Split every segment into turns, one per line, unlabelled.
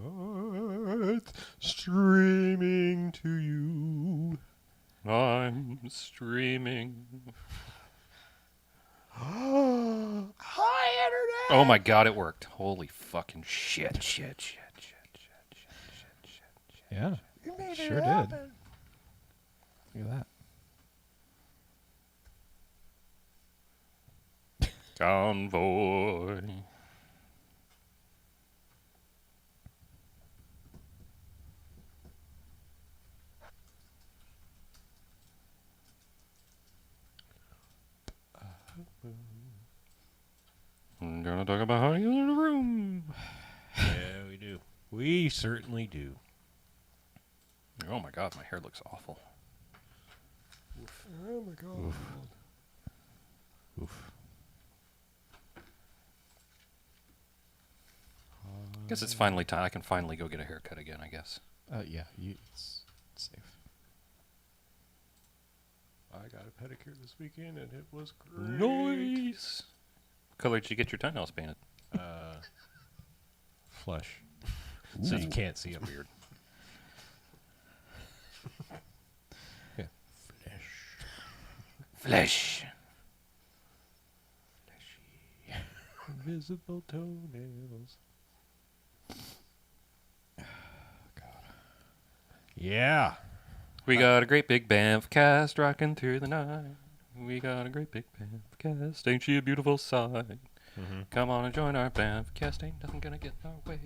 heart streaming to you.
I'm streaming.
Hi, Internet!
Oh my god, it worked. Holy fucking shit.
Yeah,
You made
sure
it
did.
happen.
Look at that.
Convoy. I'm gonna talk about how to get in the room.
Yeah, we do. We certainly do.
Oh my god, my hair looks awful.
Oh my god.
Oof.
I guess it's finally time. I can finally go get a haircut again, I guess.
Yeah, it's safe.
I got a pedicure this weekend and it was great.
Nice. What color did you get your toenails painted?
Flesh. So you can't see them.
Weird.
Yeah.
Flesh.
Invisible toenails. Yeah.
We got a great big BMFcast rocking through the night. We got a great big BMFcast. Ain't she a beautiful sight? Come on and join our BMFcast. Ain't nothing gonna get in our way.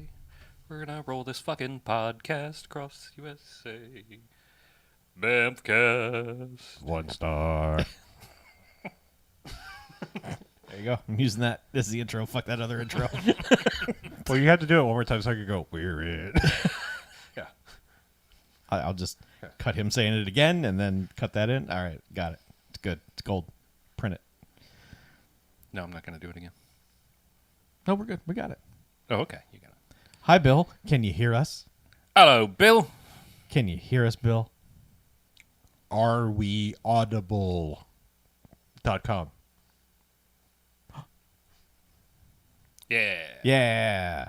We're gonna roll this fucking podcast across USA. BMFcast.
1 star.
There you go. I'm using that. This is the intro. Fuck that other intro.
Well, you had to do it one more time so I could go, we're it.
Yeah.
I'll just cut him saying it again and then cut that in. All right, got it. It's good. It's gold. Print it.
No, I'm not gonna do it again.
No, we're good. We got it.
Oh, okay. You got it.
Hi, Bill. Can you hear us?
Hello, Bill.
Can you hear us, Bill?
Are we audible.com?
Yeah.
Yeah.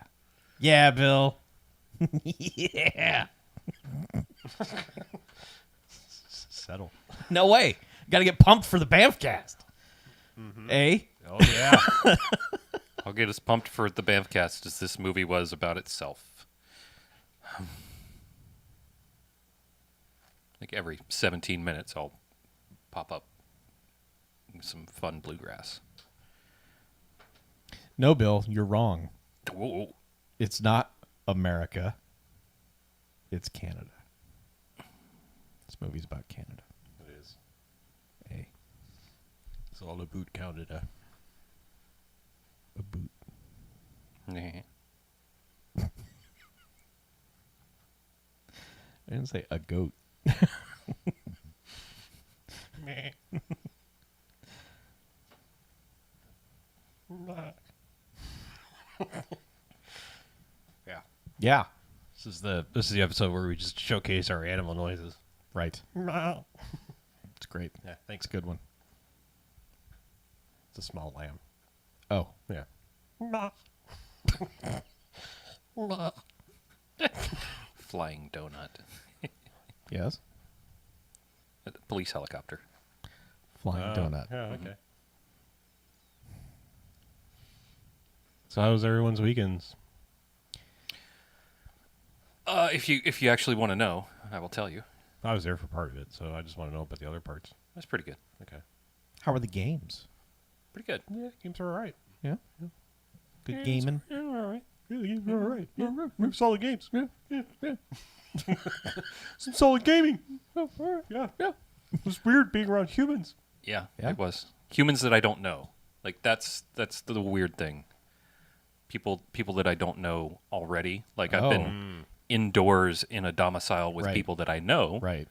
Yeah, Bill. Yeah.
Settle.
No way. Got to get pumped for the BAMFcast. Eh?
Oh, yeah.
I'll get us pumped for the BAMFcast as this movie was about itself. Like every 17 minutes, I'll pop up some fun bluegrass.
No, Bill, you're wrong.
Whoa.
It's not America. It's Canada. This movie's about Canada.
It is.
Eh?
It's all about Canada.
A boot.
Nah.
I didn't say a goat.
Meh. Yeah.
Yeah.
This is the episode where we just showcase our animal noises.
Right. It's great.
Yeah, thanks.
It's a good one.
It's a small lamb.
Oh.
Yeah.
Flying donut.
Yes.
A police helicopter.
Flying donut.
Yeah, okay. So how was everyone's weekends?
If you actually want to know, I will tell you.
I was there for part of it, so I just want to know about the other parts.
That's pretty good.
Okay.
How are the games?
Pretty good.
Yeah, games are all right.
Yeah. Good gaming.
Yeah, all right. Yeah, games are all right. Yeah, solid games. Yeah, yeah. Some solid gaming. Oh, all right. Yeah, yeah. It was weird being around humans.
Yeah,
Yeah?
it was. Humans that I don't know. Like that's the weird thing. People that I don't know already. Like I've been indoors in a domicile with
Right.
people that I know.
Right.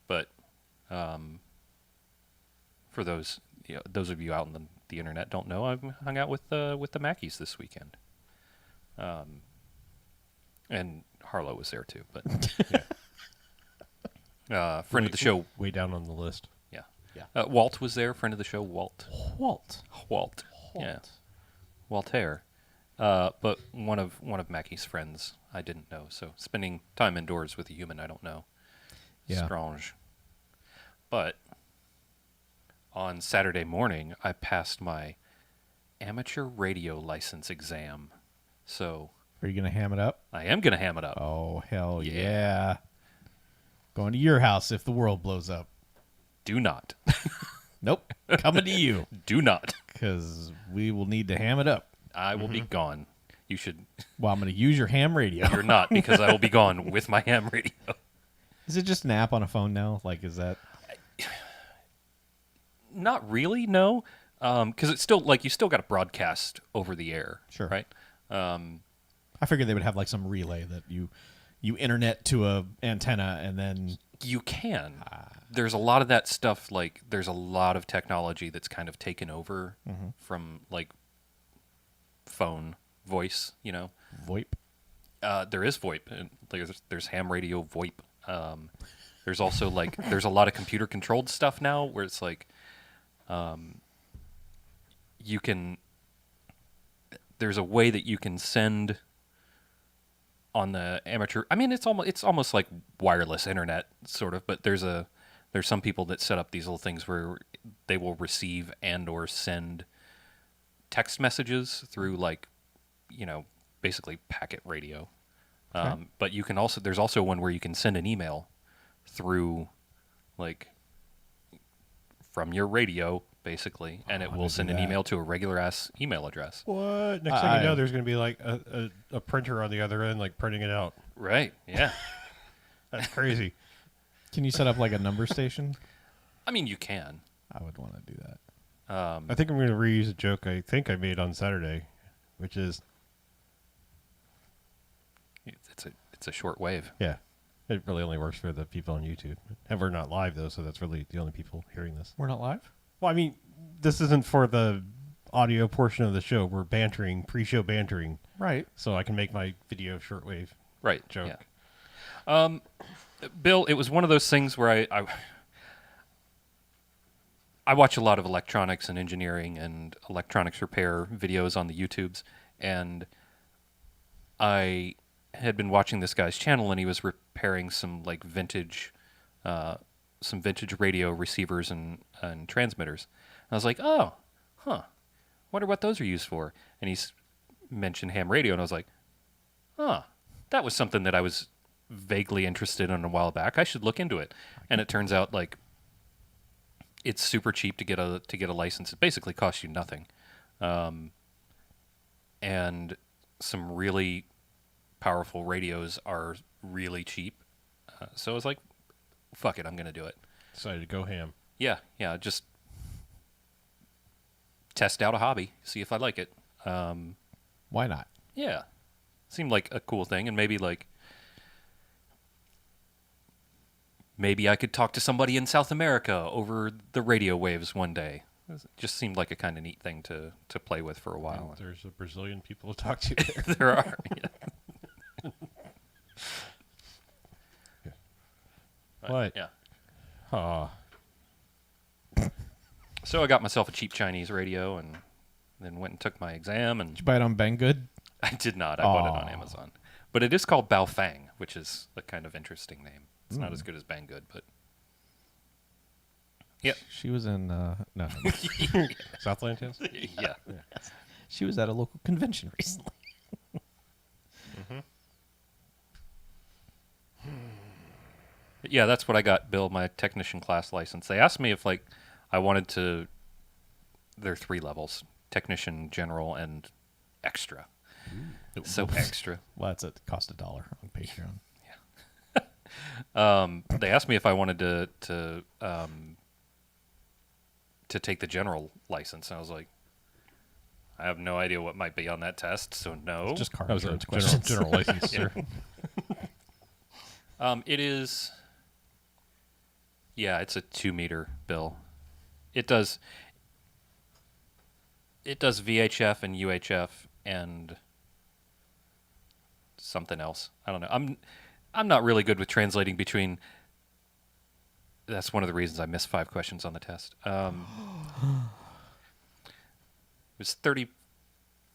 But for those of you out on the internet don't know, I've hung out with the Mackies this weekend. And Harlow was there too, but friend of the show.
Way down on the list.
Yeah.
Yeah.
Walt was there, friend of the show, Walt.
Walt.
Yeah. Waltaire. But one of Mackie's friends I didn't know. So spending time indoors with a human I don't know.
Yeah.
Strange. But on Saturday morning, I passed my amateur radio license exam. So
Are you gonna ham it up?
I am going to ham it up.
Oh hell
Yeah.
yeah! Going to your house if the world blows up.
Do not.
Nope, coming to you
Do not.
because we will need to ham it up.
I will be gone. You should.
Well, I'm gonna use your ham radio.
You're not, because I will be gone with my ham radio.
Is it just an app on a phone now? Like, is that?
Not really, no. Because it's still, like, you still got to broadcast over the air.
Sure.
Right?
I figured they would have like some relay that you internet to a antenna and then.
You can. There's a lot of that stuff, like, there's a lot of technology that's kind of taken over from, like, phone voice, you know?
VoIP.
There is VoIP. And there's ham radio VoIP. There's also, like, there's a lot of computer-controlled stuff now where it's, like, you can... There's a way that you can send on the amateur... I mean, it's almost like wireless internet, sort of, but there's some people that set up these little things where they will receive and or send text messages through, like, you know, basically packet radio.
Okay.
But you can also, there's also one where you can send an email through, like, from your radio, basically, and it
wanna
will
do
send an
that.
email to a regular ass email address.
What? Next thing you know, there's going to be like a printer on the other end, like printing it out.
Right? Yeah.
That's crazy.
Can you set up like a number station?
I mean, you can.
I would want to do that.
I think I'm going to reuse a joke I think I made on Saturday, which is,
It's a short wave.
yeah, it really only works for the people on YouTube. And we're not live, though, so that's really the only people hearing this.
We're not live.
Well, I mean, this isn't for the audio portion of the show. We're bantering, pre-show bantering,
Right.
so I can make my video shortwave
Right.
joke.
Yeah. Bill, it was one of those things where I watch a lot of electronics and engineering and electronics repair videos on the YouTubes, and I had been watching this guy's channel, and he was repairing some like vintage radio receivers and transmitters. And I was like, oh, wonder what those are used for. And he's mentioned ham radio, and I was like, that was something that I was vaguely interested in a while back. I should look into it. And it turns out, like, it's super cheap to get a license. It basically costs you nothing, and some really powerful radios are really cheap. So I was like, fuck it, I'm gonna do it.
Decided to go ham.
Yeah, just test out a hobby, see if I like it.
Why not?
Yeah, seemed like a cool thing, and maybe I could talk to somebody in South America over the radio waves one day. It just seemed like a kind of neat thing to play with for a while.
There's a Brazilian people to talk to there.
There are. Yeah.
What?
Yeah.
Aw.
So I got myself a cheap Chinese radio and then went and took my exam, and
Did you buy it on Banggood?
I did not. I bought it on
Aw.
Amazon. But it is called Baofeng, which is a kind of interesting name. It's not as good as Banggood, but yep.
She was in no.
Southland Tales?
Yeah.
She was at a local convention recently.
Yeah, that's what I got, Bill, my technician class license. They asked me if, like, I wanted to... There are 3 levels: technician, general, and extra. So extra.
Well, that's it. Cost $1 on Patreon.
They asked me if I wanted to take the general license, and I was like, I have no idea what might be on that test, so no.
It's just car
That was a
insurance questions.
general license, sir.
It is. Yeah, it's a 2-meter bill. It does VHF and UHF and something else. I don't know. I'm not really good with translating between. That's one of the reasons I missed 5 questions on the test. It was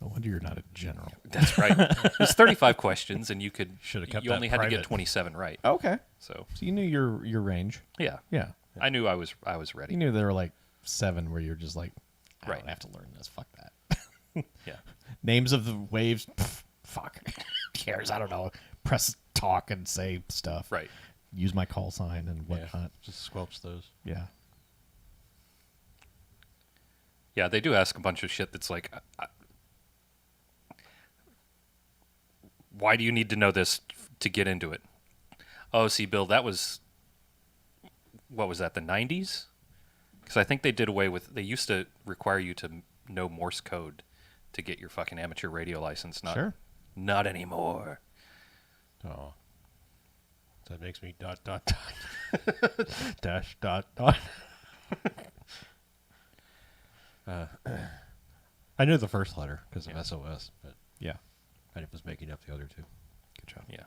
No wonder you're not a general.
That's right. There's 35 questions, and you
Should've kept
you
that
only had to get
private.
27 right.
Okay.
So
So you knew your range.
yeah,
Yeah.
I knew I was ready.
You knew there were like 7 where you're just like, I
Right.
don't have to learn this. Fuck that.
Yeah.
Names of the waves. Pff, fuck. Who cares? I don't know. Press talk and say stuff.
Right.
Use my call sign and
Yeah,
whatnot.
just squelch those.
Yeah.
Yeah, they do ask a bunch of shit that's like, why do you need to know this to get into it? Oh, see, Bill, that was, what was that, the 90s? Because I think they did away with, they used to require you to know Morse code to get your fucking amateur radio license.
Sure.
Not anymore.
Oh. That makes me ... dash ... I knew the first letter because of SOS, but
Yeah.
I was making up the other two. Good job.
Yeah.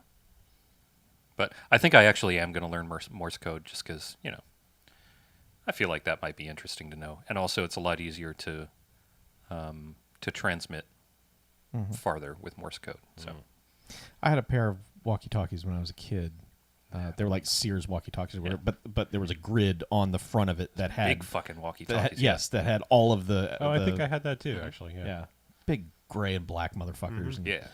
But I think I actually am going to learn Morse code just because, I feel like that might be interesting to know. And also it's a lot easier to transmit farther with Morse code. So
I had a pair of walkie-talkies when I was a kid. They were like Sears walkie-talkies, or whatever, but there was a grid on the front of it that had
big fucking
that
walkie-talkies.
had, yes, that had all of the.
Oh, I
the-
think I had that too, actually. Yeah.
yeah, big gray and black motherfuckers. and-
Yeah.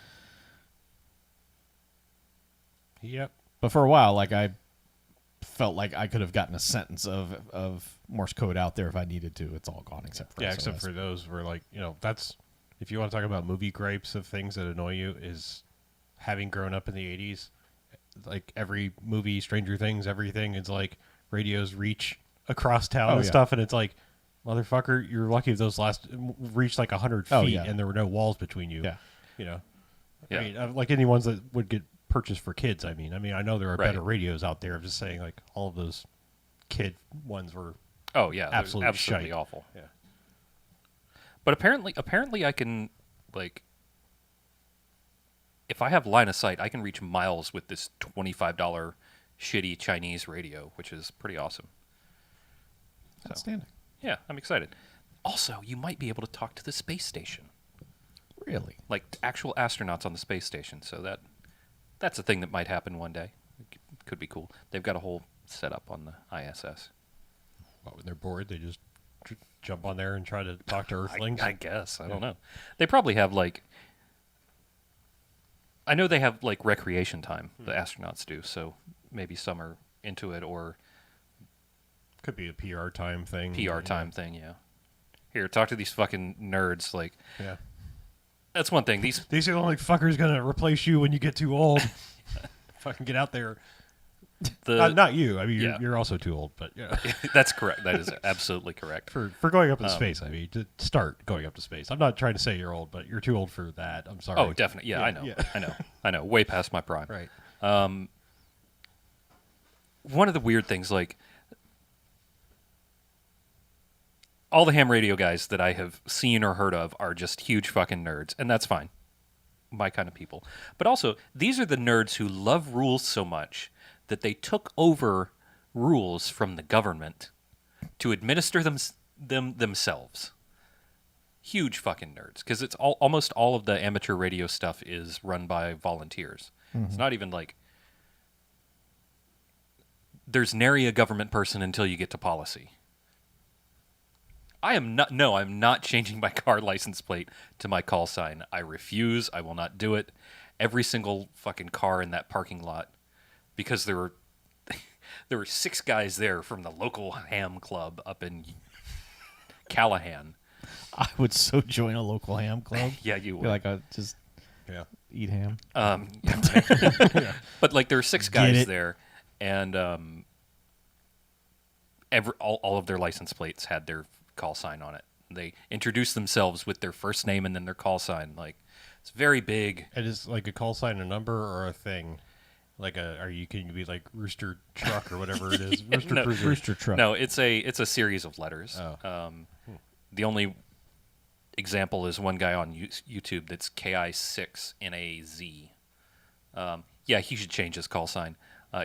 Yep.
But for a while, like I felt like I could have gotten a sentence of Morse code out there if I needed to. It's all gone except for
Yeah,
SOS.
except for those where, like, that's, if you want to talk about movie gripes of things that annoy you, is having grown up in the 80s, like every movie, Stranger Things, everything, it's like radios reach across town and
yeah.
stuff, and it's like, motherfucker, you're lucky if those reached like 100 feet
Oh, yeah.
and there were no walls between you.
Yeah.
I
Yeah.
mean, like any ones that would get purchased for kids. I mean, I know there are
Right.
better radios out there. I'm just saying, like, all of those kid ones were
Oh yeah, they're
absolutely
absolutely
shite.
awful.
Yeah.
But apparently I can, like, if I have line of sight, I can reach miles with this $25 shitty Chinese radio, which is pretty awesome. So,
Outstanding.
yeah, I'm excited. Also, you might be able to talk to the space station,
Really?
like actual astronauts on the space station. So that's a thing that might happen one day. Could be cool. They've got a whole setup on the ISS.
when they're bored, they just jump on there and try to talk to Earthlings.
I guess. I don't know. They probably have, like, I know they have, like, recreation time, the astronauts do, so maybe some are into it, or
Could be a PR time thing.
PR time thing, yeah. Here, talk to these fucking nerds, like,
Yeah.
that's one thing. These
These are the only fuckers gonna replace you when you get too old. Fucking get out there. Not you. I mean,
yeah.
you're also too old, but yeah.
That's correct. That is absolutely correct.
For going up in space, I mean, to start going up to space. I'm not trying to say you're old, but you're too old for that. I'm sorry.
Oh, definitely. Yeah, I know.
yeah.
I know. Way past my prime.
Right.
One of the weird things, like, all the ham radio guys that I have seen or heard of are just huge fucking nerds, and that's fine. My kind of people. But also, these are the nerds who love rules so much that they took over rules from the government to administer them themselves. Huge fucking nerds, because it's almost all of the amateur radio stuff is run by volunteers. It's not even like there's nary a government person until you get to policy. I'm not changing my car license plate to my call sign. I refuse. I will not do it. Every single fucking car in that parking lot, because there were 6 guys there from the local ham club up in Callahan.
I would so join a local ham club.
Yeah, you
Be
would.
like, just
Yeah.
eat ham.
But like there were 6
Get
guys
it?
there, and all of their license plates had their call sign on it. They introduced themselves with their first name and then their call sign. Like, it's very big.
It is like a call sign, a number, or a thing. Like can you be like Rooster Truck or whatever it is? Rooster
No.
Cruiser.
Rooster truck.
No, it's a series of letters.
Oh.
The only example is one guy on YouTube that's KI6NAZ. Yeah, he should change his call sign.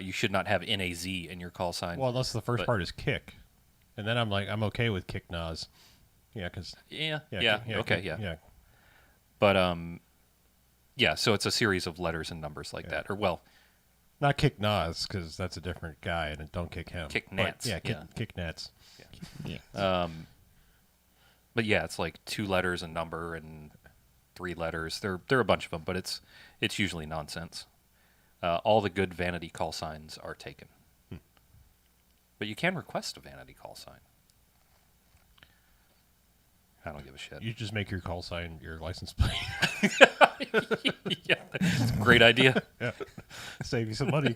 You should not have NAZ in your call sign.
Well, that's the first
But-
part is kick, and then I'm okay with kick Nas. Yeah, because
yeah,
okay,
yeah.
yeah.
But yeah. So it's a series of letters and numbers like that, or well,
Not Kick Nas, because that's a different guy, and don't kick him.
Kick
But,
Nats,
yeah,
yeah.
Kick Nats.
but yeah, it's like 2 letters a number and 3 letters. There are a bunch of them, but it's usually nonsense. All the good vanity call signs are taken. But you can request a vanity call sign. I don't give a shit.
You just make your call sign your license plate.
Yeah, it's a great idea.
Yeah. Save you some money.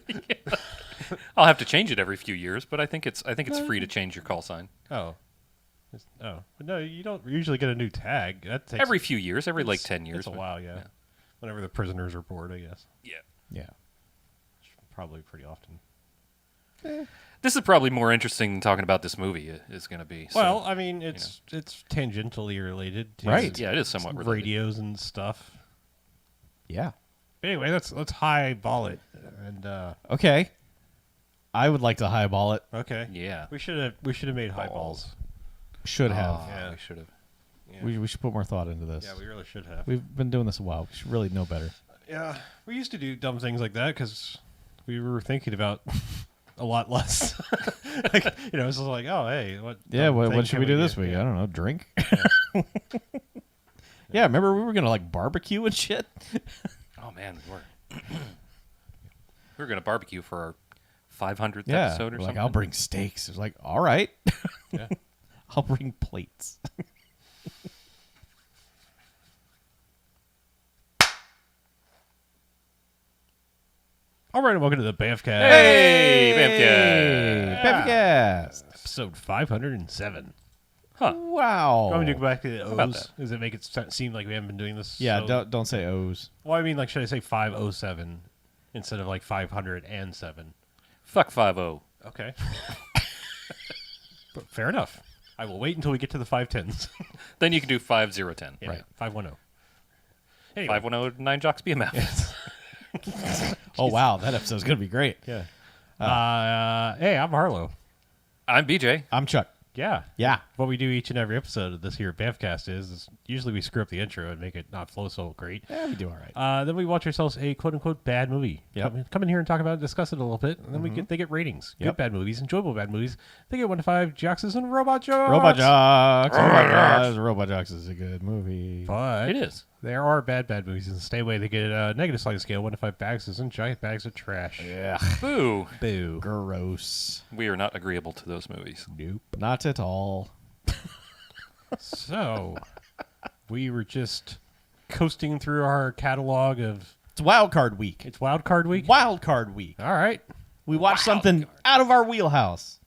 I'll have to change it every few years, but I think it's free to change your call sign.
Oh. But no, you don't usually get a new tag. That takes
Every few years, every like 10 years.
It's a
but-
while, yeah. Whenever the prisoners are bored, I guess.
Yeah.
Yeah.
Probably pretty often.
This is probably more interesting than talking about this movie is going to be. So,
Well, I mean, it's tangentially related to
Right.
yeah, it is somewhat related.
radios and stuff.
Yeah.
But anyway, let's highball it. And
Okay. I would like to highball it.
okay,
Yeah.
we should have made highballs.
Should have.
Yeah.
We should have.
Yeah.
We should put more thought into this.
Yeah, we really should have.
We've been doing this a while. We should really know better.
Yeah, we used to do dumb things like that because we were thinking about a lot less. Like, it's just like, oh, hey, what?
Yeah,
dumb thing
what should
can
we do this week?
Yeah.
I don't know. Drink? Yeah, remember we were going to like barbecue and shit?
Oh man, we were. We were going to barbecue for our 500th
Yeah.
episode or
We're like,
something.
I'll bring steaks. It's like, all right.
Yeah.
I'll bring plates.
All right, and welcome to the BMFcast.
Hey,
Hey,
BMFcast.
BMFcast.
Episode 507.
Huh.
Wow.
Want me to go back to the
about
O's? Does it make it seem like we haven't been doing this?
Yeah,
so-
don't say O's.
Well, I mean, like, should I say 507 instead of like 507?
Fuck 5-0.
Okay. But fair enough. I will wait until we get to the 510s.
Then you can do 5010.
Yeah,
Right.
510. Anyway.
510 9 Jocks BMF.
Oh, wow. That episode's going to be great.
Yeah. Hey, I'm Harlow.
I'm BJ.
I'm Chuck.
Yeah.
Yeah.
What we do each and every episode of this here BMFcast is usually we screw up the intro and make it not flow so great.
Yeah, we do all right.
Then we watch ourselves a quote-unquote bad movie.
Yep.
Come in here and talk about it, discuss it a little bit, and then they get ratings.
Yep.
Good bad movies, enjoyable bad movies. They get 1 to 5 Joxes and Robot Jocks.
Robot Jocks. Oh my gosh. Robot Jocks is a good movie.
But
It is.
there are bad movies. And stay away. They get a negative sliding scale, 1 to 5 bags and giant bags of trash.
Yeah.
Boo.
Boo.
Gross.
We are not agreeable to those movies.
Nope.
Not at all.
So, we were just coasting through our catalog of...
It's Wild Card Week.
It's Wild Card Week?
Wild Card Week.
All right.
We watched something out of our wheelhouse.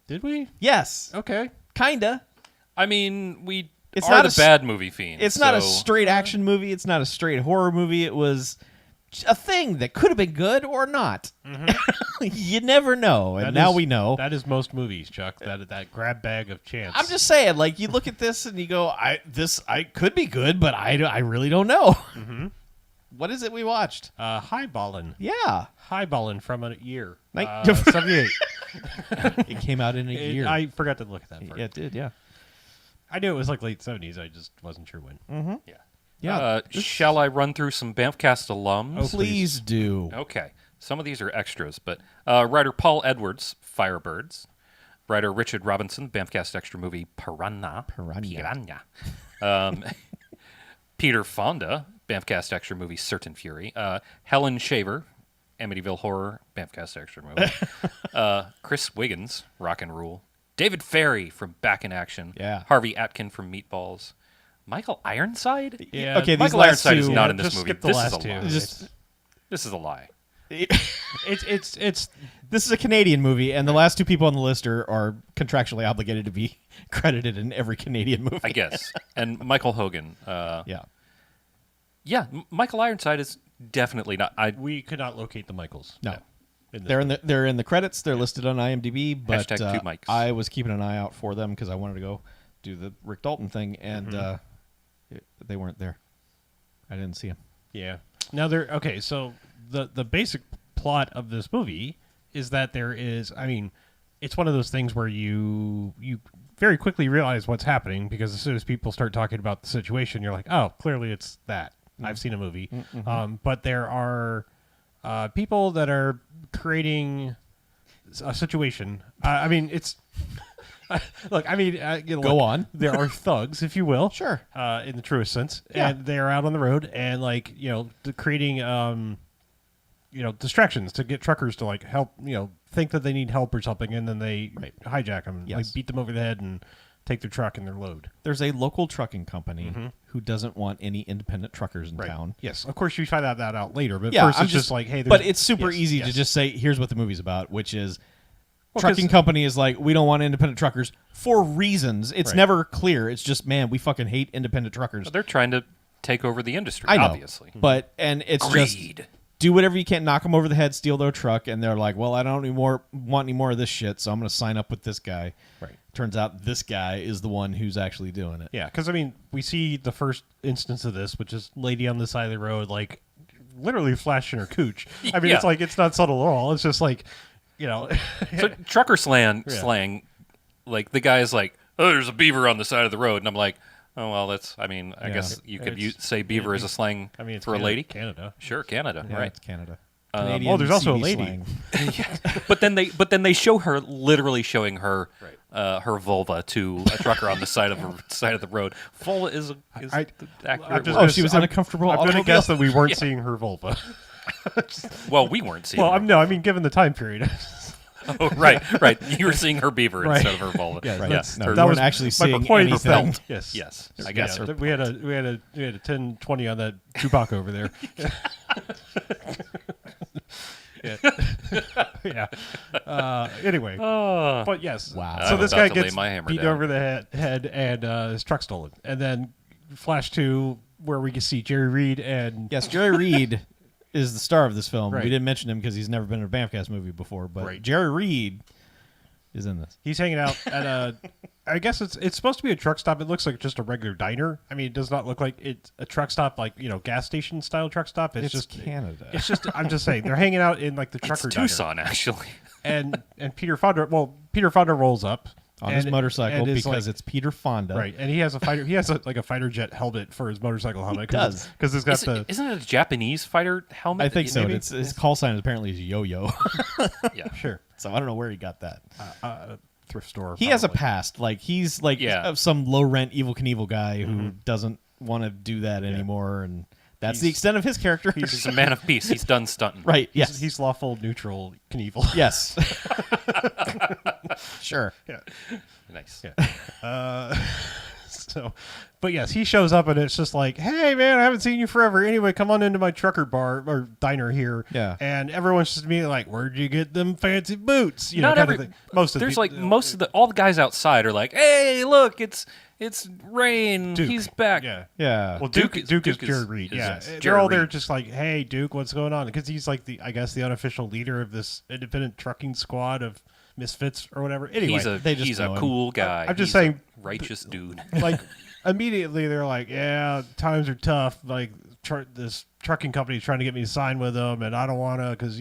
Did we?
Yes.
Okay.
Kinda.
I mean, we
It's
are
not
the
a
bad movie fiends.
It's not a
so-
straight action movie. It's not a straight horror movie. It was a thing that could have been good or not. You never know, and
That
now
is-
we know.
That is most movies, Chuck. That grab bag of chance.
I'm just saying, like, you look at this and you go, I could be good, but I really don't know.
Mm-hmm.
What is it we watched?
High-Ballin.
Yeah.
High-Ballin from a year.
Nin-
78.
It came out in a year.
I forgot to look at that first.
Yeah, it did, yeah.
I knew it was like late 70s. I just wasn't sure when.
Yeah.
Yeah.
Shall I run through some BAMFcast alums?
Oh,
Please do.
Okay. Some of these are extras, but writer Paul Edwards, Firebirds. Writer Richard Robinson, BAMFcast extra movie Piranha. Peter Fonda, BAMFcast extra movie Certain Fury. Helen Shaver, Amityville Horror, BAMFcast extra movie. Chris Wiggins, Rock and Rule. David Ferry from Back in Action.
Yeah.
Harvey Atkin from Meatballs. Michael Ironside?
Yeah.
Okay, these
Michael
last
Ironside is
two.
not in this
just
movie.
skip the
This
last
is a
two.
lie.
Just-
This is a lie.
It's
This is a Canadian movie, and the last two people on the list are contractually obligated to be credited in every Canadian movie.
I guess. And Michael Hogan.
Yeah.
Yeah, Michael Ironside is definitely not.
we could not locate the Michaels.
No.
In this
They're in the credits. They're listed on IMDb, but
Hashtag two mics.
I was keeping an eye out for them because I wanted to go do the Rick Dalton thing, and they weren't there. I didn't see them.
Yeah. Now okay, so the basic plot of this movie is that there is, I mean, it's one of those things where you very quickly realize what's happening because as soon as people start talking about the situation, you're like, oh, clearly it's that. I've seen a movie. But there are people that are creating a situation. I mean, it's... Look, I mean...
Go on.
There are thugs, if you will.
Sure.
In the truest sense.
Yeah.
And they're out on the road and, like, creating... distractions to get truckers to like help, think that they need help or something, and then they hijack them,
Yes.
like beat them over the head and take their truck and their load.
There's a local trucking company who doesn't want any independent truckers in
Right.
town.
Yes, of course you find that out later, but
Yeah,
first
I'm
it's just like, hey,
but
there's-
it's super
yes,
easy
yes.
to just say, here's what the movie's about, which is
Well,
trucking
'cause-
company is like, we don't want independent truckers for reasons. It's
Right.
never clear. It's just, man, we fucking hate independent truckers.
They're trying to take over the industry,
I know,
obviously.
but and it's just
Greed.
do whatever you can, knock them over the head, steal their truck, and they're like, well, I don't want any more of this shit, so I'm going to sign up with this guy.
Right.
Turns out this guy is the one who's actually doing it.
Yeah, because I mean, we see the first instance of this, which is lady on the side of the road, like literally flashing her cooch. I mean,
Yeah.
it's like it's not subtle at all. It's just like,
So trucker slang, like the guy's like, oh, there's a beaver on the side of the road, and I'm like, oh well, that's. I mean, I
Yeah.
guess you could
It's-
say beaver as a slang
I mean, it's
for a lady.
Canada.
Sure, Canada,
Yeah,
right?
it's Canada.
well, there's also a
CB
lady.
slang.
But then they show her literally showing her her vulva to a trucker on the side of the road. Vulva is the accurate
I'm just
word.
Oh, she was in a comfortable
I'm going to
automobile?
guess that we weren't seeing her vulva.
Well, we weren't seeing.
Well,
her.
I mean, given the time period.
Oh, right. You were seeing her beaver
Right.
instead of her vulva.
Yeah,
Right.
Yes.
No,
her-
we
that
weren't
was
actually
my
seeing
point.
anything.
Yes.
Yes.
Yes.
I guess.
Yes.
We had a 10-20 on that Chewbacca over there. yeah. Anyway,
Oh.
but yes.
Wow.
So
I'm
this
about
guy
to lay
gets
my hammer
beat
down.
over the head and his truck stolen, and then flash to where we can see Jerry Reed and
Yes, Jerry Reed is the star of this film.
Right.
We didn't mention him because he's never been in a BMFcast movie before, but
Right.
Jerry Reed is in this.
he's hanging out at a. I guess it's supposed to be a truck stop. It looks like just a regular diner. I mean, it does not look like it's a truck stop, like gas station style truck stop. It's just
Canada.
It's just. I'm just saying they're hanging out in like the
It's
trucker diner.
Tucson, actually.
and Peter Fonda. Well, Peter Fonda rolls up
on his
and-
motorcycle
and is
because
like-
it's Peter Fonda.
right, and he has a fighter. He has like a fighter jet helmet for his motorcycle helmet.
does.
Because it's got the.
Isn't it a Japanese fighter helmet?
I think so.
Maybe.
It's his call sign apparently is Yo-Yo.
Yeah.
Sure.
So I don't know where he got that.
Thrift store.
He has a
probably.
past. Like he's like
Yeah.
some low rent Evil Knievel guy who doesn't want to do that anymore, and that's the
He's-
extent of his character.
He's a man of peace. He's done stunting.
right.
He's,
Yes.
he's lawful, neutral, Knievel.
yes. Sure.
Nice.
So, but yes, he shows up and it's just like, hey man, I haven't seen you forever. Anyway, come on into my trucker bar or diner here.
Yeah.
And everyone's just immediately like, where'd you get them fancy boots? You
Not
know, kind
every.
of thing. Most of
there's
the,
like most of the all the guys outside are like, hey, look, it's Rain.
Duke.
He's back.
Yeah.
Yeah.
Well,
Duke
Duke
is-
is Jerry Reed.
is-
Yeah,
is
they're
Jerry
all there
Reed.
just like, hey, Duke, what's going on? Because he's like the unofficial leader of this independent trucking squad of misfits or whatever. Anyway,
they just
he's
know
a
him.
cool guy.
I'm just
He's a
saying-
righteous dude.
like immediately they're like, yeah, times are tough. Like this trucking company's trying to get me to sign with them, and I don't want to because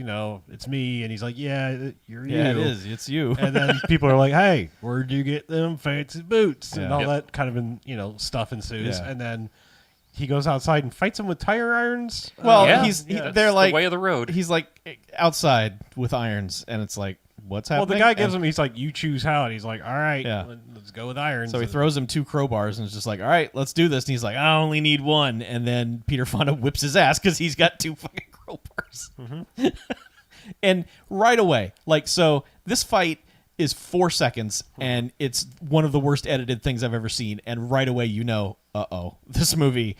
it's me. And he's like, yeah, you're you.
Yeah, it is. It's you.
And then people are like, hey, where'd you get them fancy boots? And
Yeah.
all
Yep.
that kind of stuff ensues.
Yeah.
And then he goes outside and fights them with tire irons.
Well,
Yeah.
he's
That's
they're
the
like
way of the road.
He's like outside with irons, and it's like, what's
well,
happening?
the guy gives
And
him. He's like, you choose how, and he's like, all right,
Yeah.
let's go with irons.
So he
And-
throws him 2 crowbars and is just like, all right, let's do this. And he's like, I only need 1. And then Peter Fonda whips his ass because he's got 2 fucking crowbars. And right away, like, so this fight is 4 seconds, and it's one of the worst edited things I've ever seen. And right away, this movie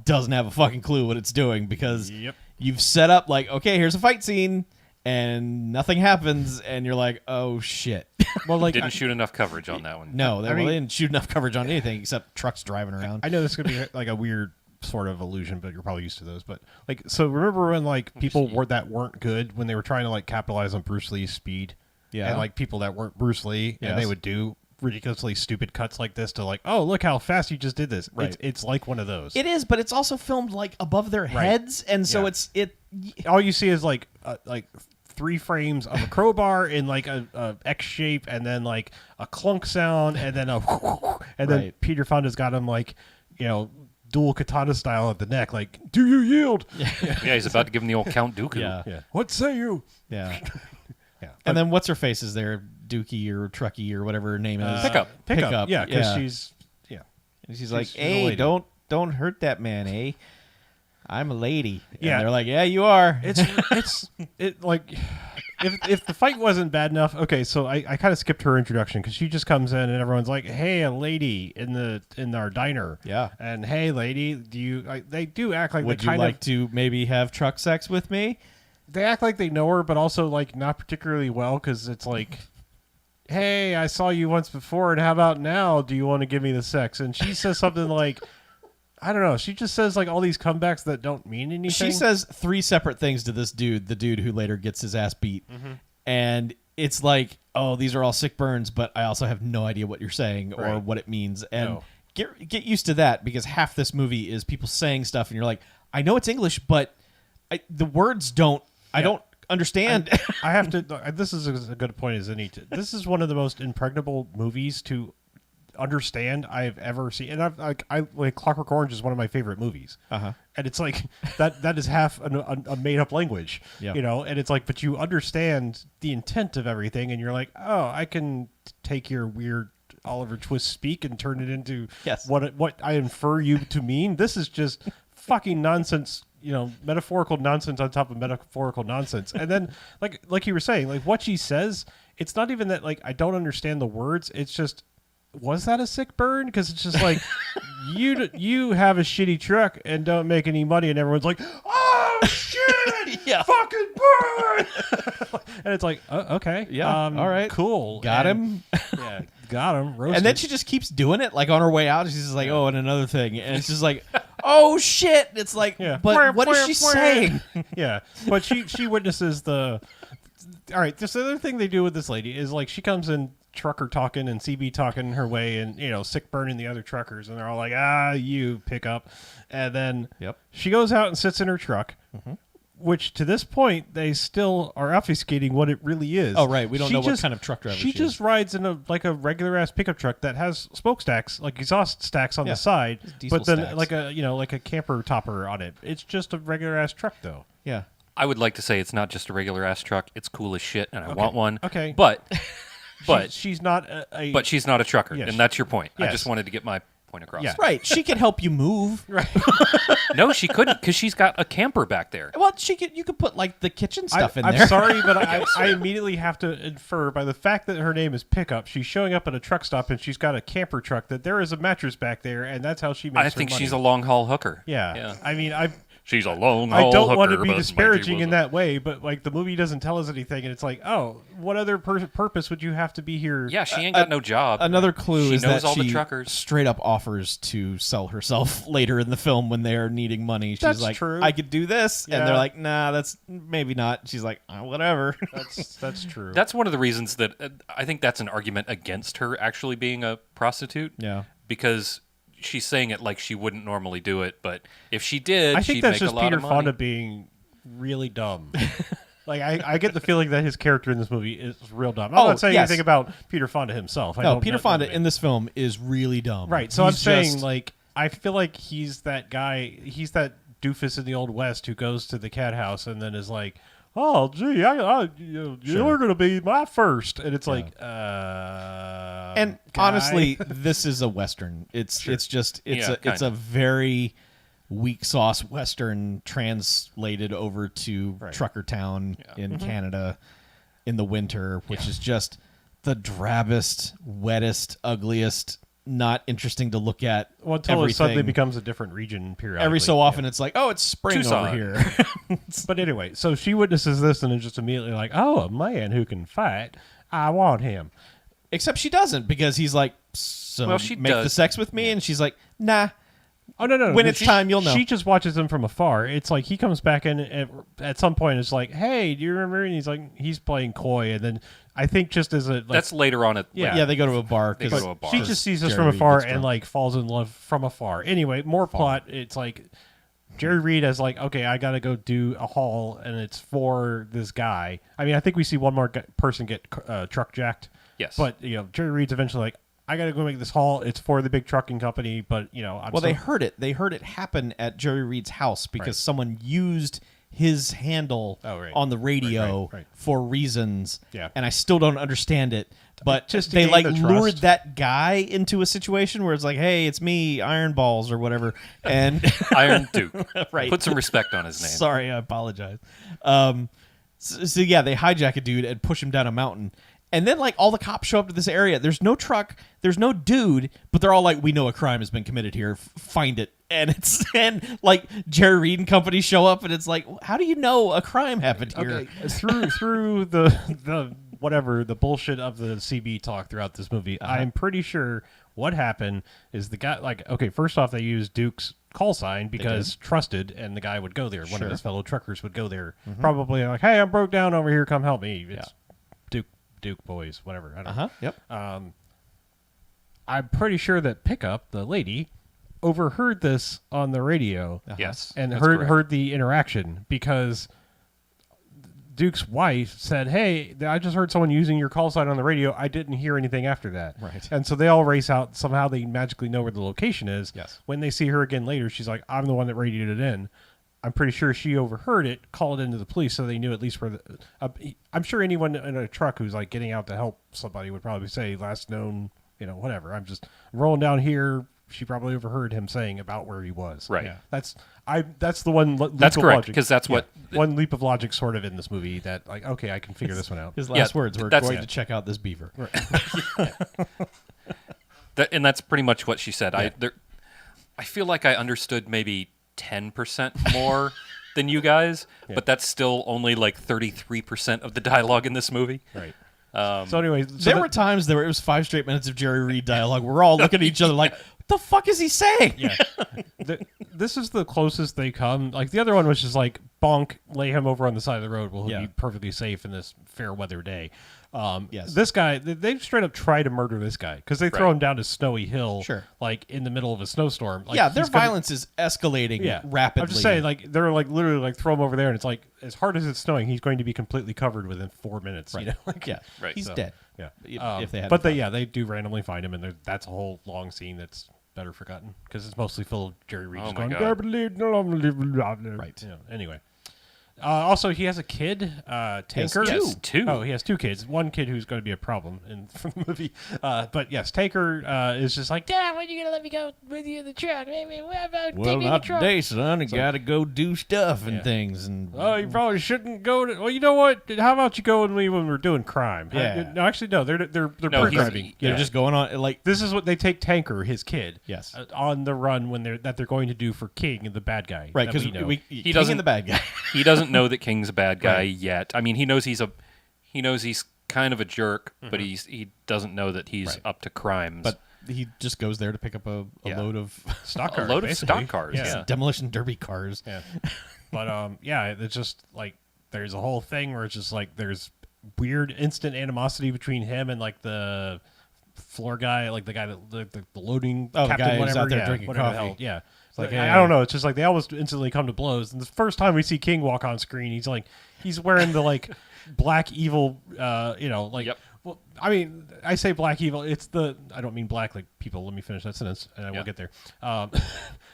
doesn't have a fucking clue what it's doing because
Yep.
you've set up like, okay, here's a fight scene, and nothing happens, and you're like, oh shit.
well, like
Didn't shoot enough coverage on that one.
No,
I mean-
they didn't shoot enough coverage on anything except trucks driving around.
I know this is gonna be like a weird sort of illusion, but you're probably used to those. But like, so remember when like people weren't good when they were trying to like capitalize on Bruce Lee's speed,
Yeah.
and like people that weren't Bruce Lee, and
Yes.
they would do ridiculously stupid cuts like this to like, oh look how fast you just did this.
Right.
It's like one of those.
It is, but it's also filmed like above their heads, and so
Yeah.
it.
All you see is like 3 frames of a crowbar in like a X shape, and then like a clunk sound, and then and then
Right.
Peter Fonda's got him like, dual katana style at the neck, like, do you yield?
Yeah, he's about to give him the old Count Dooku.
Yeah.
Yeah. What say you?
Yeah.
Yeah.
And then what's her face is there, Dookie or Trucky or whatever her name is.
Pickup.
Yeah, because she's
And she's like,
she's a
"Hey,
lady.
don't hurt that man, eh? I'm a lady."
Yeah.
And they're like, "Yeah, you are."
it's like if the fight wasn't bad enough. Okay, so I kind of skipped her introduction because she just comes in and everyone's like, "Hey, a lady in our diner."
Yeah.
And hey, lady, they do act like
Would
they
you
kind
like
of
to maybe have truck sex with me?
they act like they know her, but also like not particularly well, because it's like, hey, I saw you once before, and how about now? Do you want to give me the sex? And she says something like, I don't know. She just says like all these comebacks that don't mean anything.
She says 3 separate things to this dude, the dude who later gets his ass beat. And it's like, "Oh, these are all sick burns, but I also have no idea what you're saying or
Right.
what it means." And
No.
get used to that, because half this movie is people saying stuff and you're like, "I know it's English, but the words don't I don't understand."
I have to. This is a good point as any. This is one of the most impregnable movies to understand I've ever seen, and I like Clockwork Orange is one of my favorite movies.
Uh-huh.
And it's like that is half a made up language,
Yeah.
And it's like, but you understand the intent of everything, and you're like, oh, I can take your weird Oliver Twist speak and turn it into
Yes.
what I infer you to mean. This is just fucking nonsense. Metaphorical nonsense on top of metaphorical nonsense. And then, like you were saying, like what she says, it's not even that like I don't understand the words. It's just, was that a sick burn? Because it's just like, you have a shitty truck and don't make any money, and everyone's like, oh shit,
Yeah.
fucking burn. And it's like, okay,
Yeah, all right.
cool,
Got
And-
him.
yeah, got him. Roasted.
And then she just keeps doing it, like on her way out. She's just like, "Oh, and another thing," and it's just like, "Oh shit!" It's like,
Yeah.
but what is she saying?
Yeah, but she witnesses the. All right, this other thing they do with this lady is like she comes in trucker talking and CB talking her way, and sick burning the other truckers, and they're all like, you pick up, and then
Yep.
she goes out and sits in her truck, which to this point they still are obfuscating what it really is.
Oh, right, we don't
She
know what
just-
kind of truck driver
She
she
just
is.
rides in a regular ass pickup truck that has smokestacks, like exhaust stacks on
Yeah.
the side,
Diesel
but then
stacks.
like a camper topper on it. It's just a regular ass truck though.
Yeah.
I would like to say it's not just a regular ass truck. It's cool as shit, and I want one.
Okay.
But
She's not a
but she's not a trucker,
Yes.
and that's your point. I
Yes.
just wanted to get my point across.
Yeah.
Right. She can help you move. Right.
No, she couldn't, because she's got a camper back there.
Well, you could put like the kitchen stuff in
I'm
there.
sorry, but I immediately have to infer by the fact that her name is Pickup, she's showing up at a truck stop and she's got a camper truck, that there is a mattress back there, and that's how she makes
I
her
think
money.
she's a long haul hooker.
Yeah. I mean,
She's a long
I
haul
don't
hooker.
want to be
but
disparaging
maybe
in
was a-
that way, but like the movie doesn't tell us anything, and it's like, oh, what other purpose would you have to be here?
Yeah, she ain't got no job.
Another clue
She
is
knows
that
all
she
the truckers.
straight up offers to sell herself later in the film when they're needing money. She's
That's
like,
true.
"I could do this," and
Yeah.
they're like, "Nah, that's maybe not." She's like, "Whatever."
That's true.
That's one of the reasons that I think that's an argument against her actually being a prostitute.
Yeah.
Because she's saying it like she wouldn't normally do it, but if she did,
I think
she'd
that's
make
just
a lot
Peter
of money.
Fonda being really dumb. Like I get the feeling that his character in this movie is real dumb. I'm
Oh,
not saying
yes.
anything about Peter Fonda himself. I
No,
don't
Peter
know
Fonda
him.
in this film is really dumb.
Right. So I'm
He's
saying
just-
like I feel like he's that guy. He's that doofus in the Old West who goes to the cat house and then is like, "Oh, gee, you're going to be my first," and it's like,
And
guy.
honestly, this is a western. It's just it's
Yeah,
a very weak sauce western translated over to
Right.
Trucker Town in
Mm-hmm.
Canada in the winter, which is just the drabbest, wettest, ugliest, not interesting to look at.
well, until it suddenly
everything.
becomes a different region periodically.
Every so often, it's like, oh, it's spring
Tucson.
over here.
But anyway, so she witnesses this and is just immediately like, "Oh, a man who can fight, I want him."
Except she doesn't, because he's like, "So
Well, she
make the
does.
sex with me," and she's like, "Nah."
Oh no!
When it's time, you'll know.
She just watches him from afar. It's like he comes back in at some point. It's like, "Hey, do you remember?" And he's playing coy, and then I think just as a like,
That's later on.
Yeah, they go to a bar.
They go
'cause
to a bar.
she just sees us
Jeremy
from afar
gets
and
drunk.
like falls in love from afar. Anyway, more plot. It's like Jerry Reed as like, okay, I got to go do a haul, and it's for this guy. I mean, I think we see one more person get truck jacked.
Yes.
But, Jerry Reed's eventually like, I got to go make this haul. It's for the big trucking company, but,
they heard it. They heard it happen at Jerry Reed's house because someone used his handle on the radio
Right.
for reasons.
Yeah.
And I still don't understand it. But
Just to
they
gain the
lured
trust.
that guy into a situation where it's like, hey, it's me, Iron Balls or whatever. And
Iron Duke.
Right.
Put some respect on his name.
Sorry, I apologize. So yeah, they hijack a dude and push him down a mountain. And then all the cops show up to this area. There's no truck, there's no dude, but they're all like, we know a crime has been committed here. Find it. And Jerry Reed and company show up, and it's like, how do you know a crime happened here?
Okay. through the whatever the bullshit of the CB talk throughout this movie, I'm pretty sure what happened is the guy first off they used Duke's call sign because trusted, and the guy would go there. One of his fellow truckers would go there, probably like, hey, I'm broke down over here, come help me. It's Duke boys, whatever. I don't know.
Yep.
I'm pretty sure that Pickup, the lady, overheard this on the radio.
Yes.
And
that's
heard
correct.
the interaction because Duke's wife said, hey, I just heard someone using your call sign on the radio. I didn't hear anything after that.
Right.
And so they all race out. Somehow they magically know where the location is.
Yes.
When they see her again later, she's like, I'm the one that radioed it in. I'm pretty sure she overheard it, called into the police, so they knew at least where I'm sure anyone in a truck who's getting out to help somebody would probably say last known, whatever. I'm rolling down here. She probably overheard him saying about where he was.
Right.
Yeah. That's the one.
That's
leap of
correct,
logic.
'cause that's what-
one leap of logic sort of in this movie that okay, I can figure this one out.
His last words were
that's-
going to check out this beaver.
And that's pretty much what she said. I feel like I understood maybe 10% more than you guys, but that's still only 33% of the dialogue in this movie.
Right. So anyway,
There were times it was 5 straight minutes of Jerry Reed dialogue. We're all looking at each other like, what the fuck is he saying?
Yeah. This is the closest they come. The other one was just bonk, lay him over on the side of the road. Will he be perfectly safe in this fair weather day?
Yes.
This guy, they straight up try to murder this guy because they throw
Right.
him down to Snowy Hill,
Sure.
in the middle of a snowstorm.
Yeah, their
he's gonna-
violence is escalating rapidly.
I'm just saying, they're literally throw him over there, and it's as hard as it's snowing, he's going to be completely covered within 4 minutes.
Right.
Yeah,
Right.
He's
So,
dead.
yeah.
If they had
but
to
they do randomly find him, and that's a whole long scene that's better forgotten because it's mostly full of Jerry Reed
Oh
just
my
going,
God.
Right.
Anyway. Also, he has a kid, Tanker.
Yes, two.
Oh, he has 2 kids. One kid who's going to be a problem in from the movie. But yes, Tanker is just like, Dad, when are you going to let me go with you in the truck? Take me
Well,
in the
not
truck.
today, son. You got to go do stuff and things. And
Oh, you probably shouldn't go to. Well, you know what? How about you go with me when we're doing crime?
Yeah.
No, actually, no. They're
No,
pre-crimming.
they're just going on
This is what they take Tanker, his kid,
Yes.
on the run when they're going to do for King, the bad guy.
right
that
because
we know.
he
doesn't-
the bad guy.
He doesn't know that King's a bad guy
Right.
yet. I mean, he knows he's kind of a jerk, but he doesn't know that he's
Right.
up to crimes.
But he just goes there to pick up a
Yeah.
load of
stock
a
cars,
load of
basically.
stock cars. Yeah.
demolition derby cars.
Yeah. But yeah, it's just there's a whole thing where it's just there's weird instant animosity between him and the floor guy, the guy that the loading
Oh, the
captain,
guy who's
whatever,
out there
yeah,
drinking
whatever the
coffee.
hell, yeah. It's
like,
I don't know. It's just they almost instantly come to blows. And the first time we see King walk on screen, he's wearing the black evil,
Yep.
Well, I mean, I say black evil. It's I don't mean black like people. Let me finish that sentence, and I will
Yeah.
get there.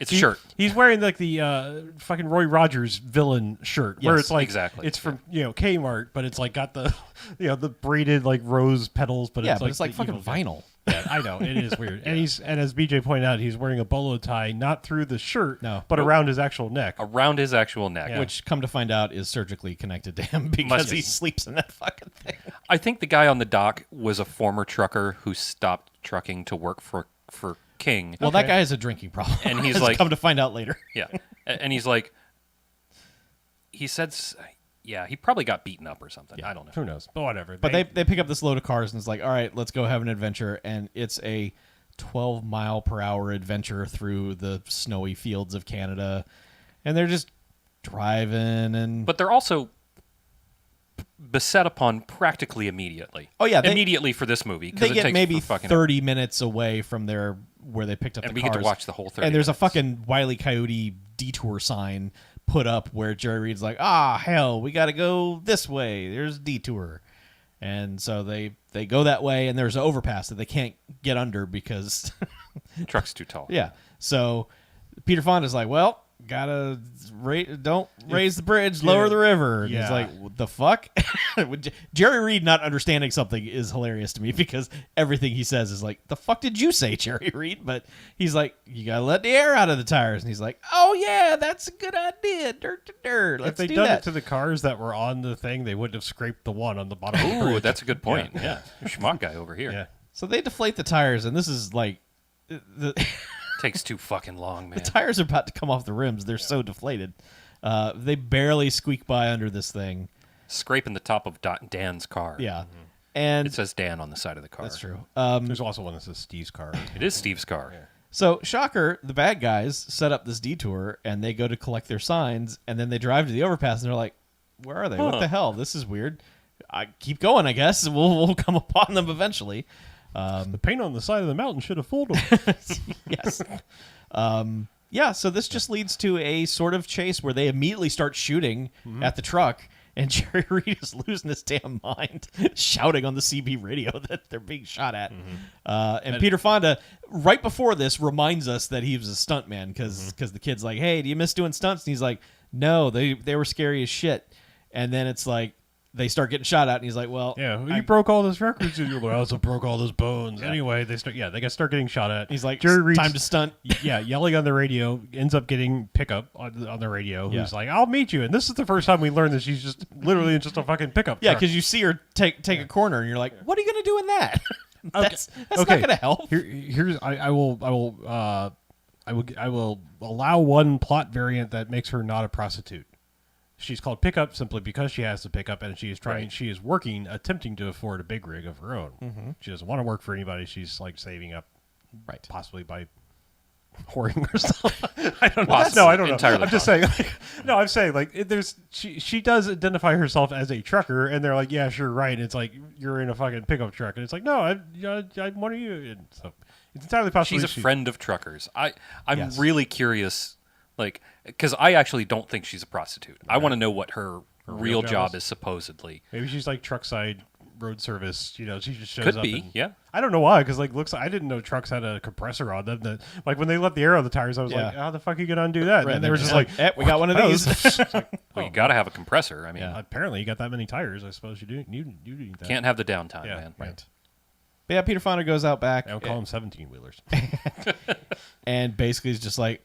It's a shirt.
He's wearing the fucking Roy Rogers villain shirt, where
Yes,
it's
exactly.
it's from Kmart, but it's got the the braided rose petals, but
Yeah,
it's
but it's
the
fucking
evil guy.
vinyl.
Yeah, I know it is weird, and as BJ pointed out, he's wearing a bolo tie, not through the shirt,
No.
but around his actual neck.
Around his actual neck.
Yeah.
Which, come to find out, is surgically connected to him because
be.
he sleeps in that fucking thing.
I think the guy on the dock was a former trucker who stopped trucking to work for King.
Well, that guy has a drinking problem,
And he's
As
like-
come to find out later.
Yeah. And he's like, he said, yeah, he probably got beaten up or something. I don't know.
Who knows? But whatever.
But they pick up this load of cars and it's like, all right, let's go have an adventure, and it's a 12-mile-per-hour adventure through the snowy fields of Canada, and they're just driving and.
But they're also beset upon practically immediately.
Oh, yeah,
immediately for this movie. 'cause
they
it
get
takes
maybe
for fucking
30 minutes away from where they picked up
And
the
we
cars.
get to watch the whole 30
And there's a
minutes.
fucking Wile E. Coyote detour sign put up where Jerry Reed's like, ah, hell, we got to go this way. There's detour. And so they go that way, and there's an overpass that they can't get under because...
Truck's too tall.
Yeah. So Peter Fonda's like, well, gotta don't raise the bridge, lower the river. And he's like, what the fuck? Jerry Reed not understanding something is hilarious to me because everything he says is like, the fuck did you say, Jerry Reed? But he's like, you gotta let the air out of the tires. And he's like, oh yeah, that's a good idea. Dirt. Let's
if they'd
do
done
that.
it to the cars that were on the thing, they wouldn't have scraped the one on the bottom. of the
Ooh,
bridge.
that's a good point.
Yeah.
Schmuck guy over here.
Yeah.
So they deflate the tires, and this is like the
Takes too fucking long, man.
the tires are about to come off the rims. They're so deflated. They barely squeak by under this thing.
Scraping the top of Dan's car.
Yeah. And
It says Dan on the side of the car.
that's true.
There's also one that says Steve's car.
It is Steve's car.
So, shocker, the bad guys set up this detour, and they go to collect their signs, and then they drive to the overpass, and they're like, where are they? What the hell? This is weird. I keep going, I guess. We'll come upon them eventually.
The paint on the side of the mountain should have fooled them.
Yes. Yeah, so this just leads to a sort of chase where they immediately start shooting at the truck, and Jerry Reed is losing his damn mind, shouting on the CB radio that they're being shot at. And Peter Fonda, right before this, reminds us that he was a stuntman because the kid's like, hey, do you miss doing stunts? And he's like, no, they were scary as shit. And then it's like, they start getting shot at, and he's like, well...
Yeah, you broke all those records, and you're like, I also broke all those bones. Anyway, they start getting shot at.
He's like,
Jerry Reed's,
time to stunt.
Yeah, yelling on the radio, ends up getting pickup on the radio,
Yeah.
who's like, I'll meet you. And this is the first time we learned that she's just literally just a fucking pickup
Yeah,
truck.
because you see her take a corner, and you're like, what are you going to do in that? That's not
Okay.
going to help.
Here's I will allow one plot variant that makes her not a prostitute. She's called Pickup simply because she has the pickup, and she is attempting to afford a big rig of her own. She doesn't want to work for anybody. She's like saving up, possibly by whoring herself. I don't know.
Possibly.
No, I don't know.
Entirely
I'm just saying. I'm saying she does identify herself as a trucker, and they're like, yeah, sure, right. And it's like you're in a fucking pickup truck, and it's like, no, I'm one of you. And so it's entirely possible.
She's a friend of truckers. I'm
Yes.
really curious, like, because I actually don't think she's a prostitute. I want to know what her real job is supposedly.
Maybe she's like truckside road service. You know, she just shows
Could
up.
be,
and-
yeah.
I don't know why, because I didn't know trucks had a compressor on them. That like when they let the air on the tires, I was like, how the fuck are you gonna undo that?
Right,
And they were just like,
we got one of these.
Well, you got to have a compressor. I mean,
apparently you got that many tires. I suppose you do. You need that.
can't have the downtime,
Yeah,
man.
Right. But yeah, Peter Fonda goes out back.
I don't call them 17-wheelers.
And basically is just like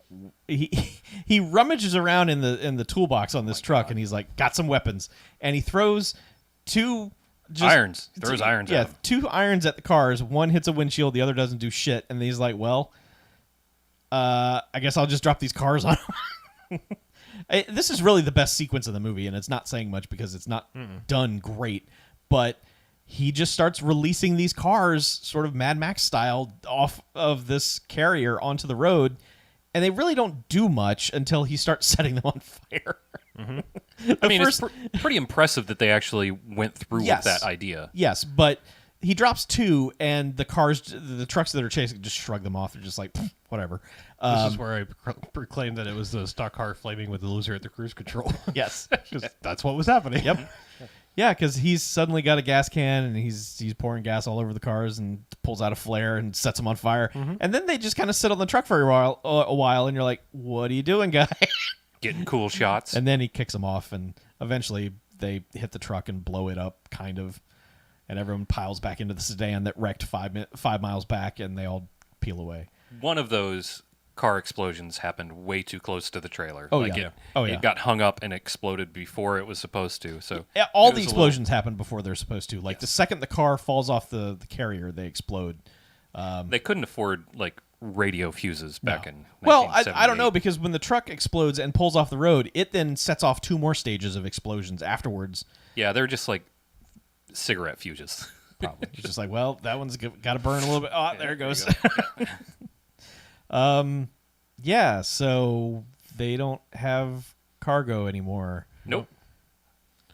he rummages around in the toolbox on this truck, and he's like, got some weapons, and he throws two
Irons. Throws irons at him.
two irons at the cars. One hits a windshield, the other doesn't do shit, and he's like, well, I guess I'll just drop these cars on him. This is really the best sequence of the movie, and it's not saying much because it's not done great, but he just starts releasing these cars sort of Mad Max style off of this carrier onto the road, and they really don't do much until he starts setting them on fire.
I mean, it's pretty impressive that they actually went through with that idea.
Yes, but he drops two, and the trucks that are chasing just shrug them off. They're just like, whatever.
This is where I proclaimed that it was the stock car flaming with the loser at the cruise control.
Yes.
'Cause that's what was happening.
Yep. Yeah, because he's suddenly got a gas can, and he's pouring gas all over the cars, and pulls out a flare and sets them on fire. And then they just kind of sit on the truck for a while, and you're like, what are you doing, guy?
Getting cool shots.
And then he kicks them off, and eventually they hit the truck and blow it up, kind of. And everyone piles back into the sedan that wrecked 5 miles back, and they all peel away.
One of those car explosions happened way too close to the trailer.
Oh, yeah.
It got hung up and exploded before it was supposed to. So
Yeah, all the explosions happen before they're supposed to. Like the second the car falls off the carrier, they explode.
They couldn't afford like radio fuses back in.
Well, I don't
1978.
know, because when the truck explodes and pulls off the road, it then sets off 2 more stages of explosions afterwards.
Yeah, they're just like cigarette fuses.
Probably. It's just like, well, that one's got to burn a little bit. Oh, there it goes. Yeah, so they don't have cargo anymore.
Nope.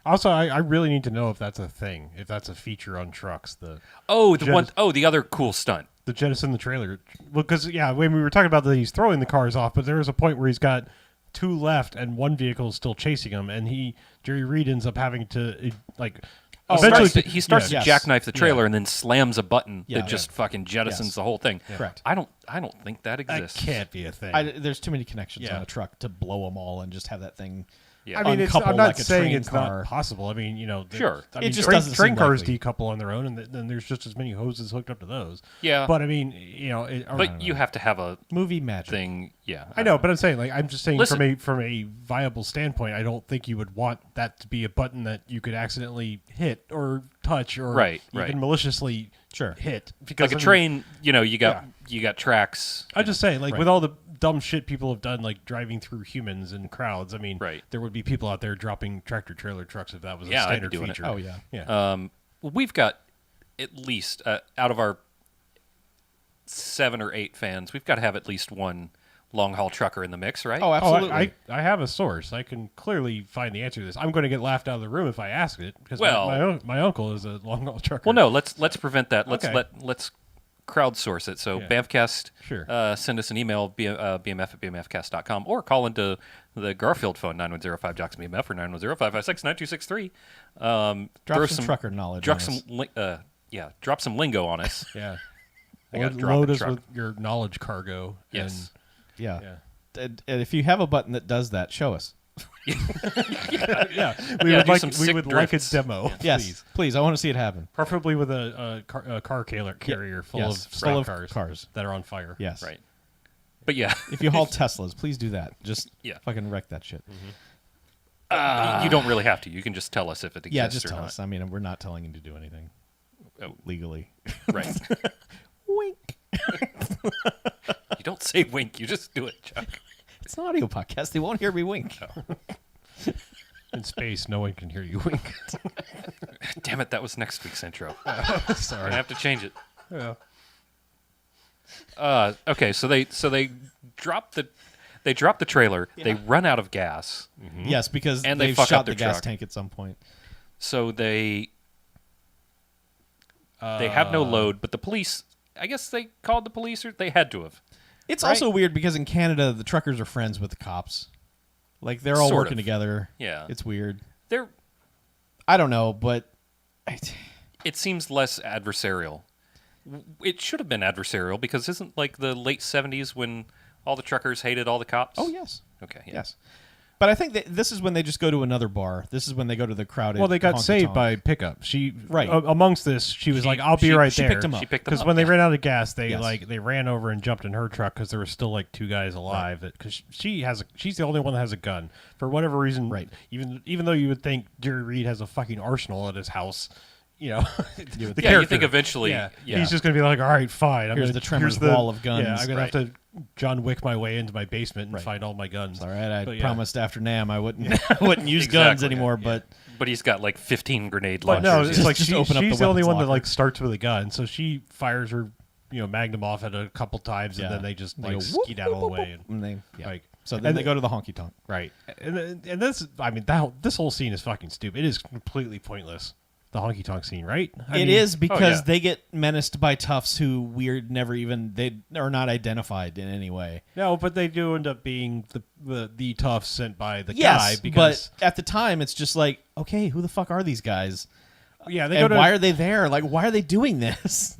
Also, I really need to know if that's a thing, if that's a feature on trucks. The
The other cool stunt.
jettison the trailer. Well, because when we were talking about that he's throwing the cars off, but there was a point where he's got two left, and one vehicle is still chasing him, and Jerry Reed ends up having to eventually
he starts to
Yes.
jackknife the trailer and then slams a button
Yeah.
that just fucking jettisons
Yes.
the whole thing.
Correct.
I don't think that
That
exists.
can't be a thing.
There's too many connections
Yeah.
on a truck to blow them all and just have that thing.
Yeah.
I mean,
uncouple
I'm not
like a
saying
train
it's
car.
not possible. I mean,
Sure.
I
It
mean,
just
train,
doesn't
train
seem
cars
likely.
decouple on their own, and then there's just as many hoses hooked up to those.
Yeah.
But I mean,
But you have to have a
Movie magic.
thing. Yeah.
I know, but I'm saying, like, I'm just saying
Listen.
from a viable standpoint, I don't think you would want that to be a button that you could accidentally hit or touch or
Right,
even
right.
maliciously
Sure.
hit. Because
Like a
I mean,
train, you got tracks.
I'm just saying, like,
Right.
with all the dumb shit people have done, like driving through humans and crowds. I mean,
Right.
there would be people out there dropping tractor trailer trucks if that was
Yeah,
a
I'd be
standard
doing it.
feature.
Oh yeah.
Yeah.
Well, we've got at least out of our 7 or 8 fans, we've got to have at least one long haul trucker in the mix, right?
Oh, absolutely.
I have a source. I can clearly find the answer to this. I'm going to get laughed out of the room if I ask it because
Well-
my uncle is a long haul trucker.
Well, no, let's prevent that. Let's
Okay.
let's crowdsource it. So
Yeah.
BMFcast,
Sure.
send us an email, bmf@bmfcast.com, or call into the Garfield phone, 9105-JOCKS-BMF or 910-556-9263.
Drop some trucker knowledge
Drop
on
some,
us.
drop some lingo on us.
Yeah.
I got
Load,
drop
load
a
us
truck.
with your knowledge cargo.
Yes.
Yeah.
Yeah.
And if you have a button that does that, show us.
Yeah. We
Yeah,
would
do
like
some
we
sick
would like a
drifts.
demo.
Yes,
Please.
please. I want to see it happen.
Preferably with a car carrier full
Yes,
of
full
scrap
of cars.
that are on fire.
Yes.
Right. But yeah,
If you haul Teslas, please do that. Just
Yeah.
fucking wreck that shit.
you don't really have to. You can just tell us if it exists
Yeah, just
or
tell
not.
us. I mean, we're not telling you to do anything
Oh,
legally.
right.
Wink.
You don't say wink. You just do it, Chuck.
It's an audio podcast. They won't hear me wink.
In space, no one can hear you wink.
Damn it, that was next week's intro.
Sorry.
I have to change it.
Yeah.
Okay, so they drop the trailer. They run out of gas,
Yes, because
And they
they've
fuck
shot
up their
the gas
truck.
tank at some point.
so they have no load. But the police, I guess they called the police, or they had to have.
It's
Right?
also weird because in Canada, the truckers are friends with the cops. Like, they're all
Sort
working
of.
together.
Yeah,
It's weird.
they're.
I don't know, but
It seems less adversarial. It should have been adversarial because isn't like the late 70s when all the truckers hated all the cops?
oh, yes.
Okay. Yeah.
Yes. But I think that this is when they just go to another bar. This is when they go to the crowded
Well, they got saved
honky-tonk.
by pickup. She
Right.
amongst this, she was
She-
like, "I'll be
she-
right
she
there."
picked him up.
She picked them
Because
up.
when they
yeah.
ran out of gas, they
Yes.
they ran over and jumped in her truck because there were still like 2 guys alive. Because she's the only one that has a gun for whatever reason.
Right.
Even though you would think Jerry Reed has a fucking arsenal at his house, the
you
character.
think eventually- yeah.
he's just gonna be like, all right, fine.
Here's the Tremors wall of guns.
Yeah, I'm gonna
Right.
have to John Wick my way into my basement and
Right.
find all my guns.
All right, I
But yeah.
promised after NAMM I wouldn't use guns
Exactly,
anymore,
yeah.
but
But he's got like 15 grenade
But
launchers.
no, it's like
Just open up
she's
the
the only
weapons
one that
locker.
like starts with a gun, so she fires her, Magnum off at a couple times,
Yeah.
and then they just
They
like
go, whoop,
skedaddle
whoop, whoop,
away.
whoop, and they, yeah.
Like,
So then
and
they go to the honky tonk.
Right, and this, I mean, this whole scene is fucking stupid. It is completely pointless. The honky tonk scene, right?
It is because
yeah.
they get menaced by toughs who weird never even they are not identified in any way.
No, but they do end up being the toughs sent by the
Yes,
guy because
but at the time it's just like, okay, who the fuck are these guys?
yeah, they
And
go to
why are they there? Like, why are they doing this?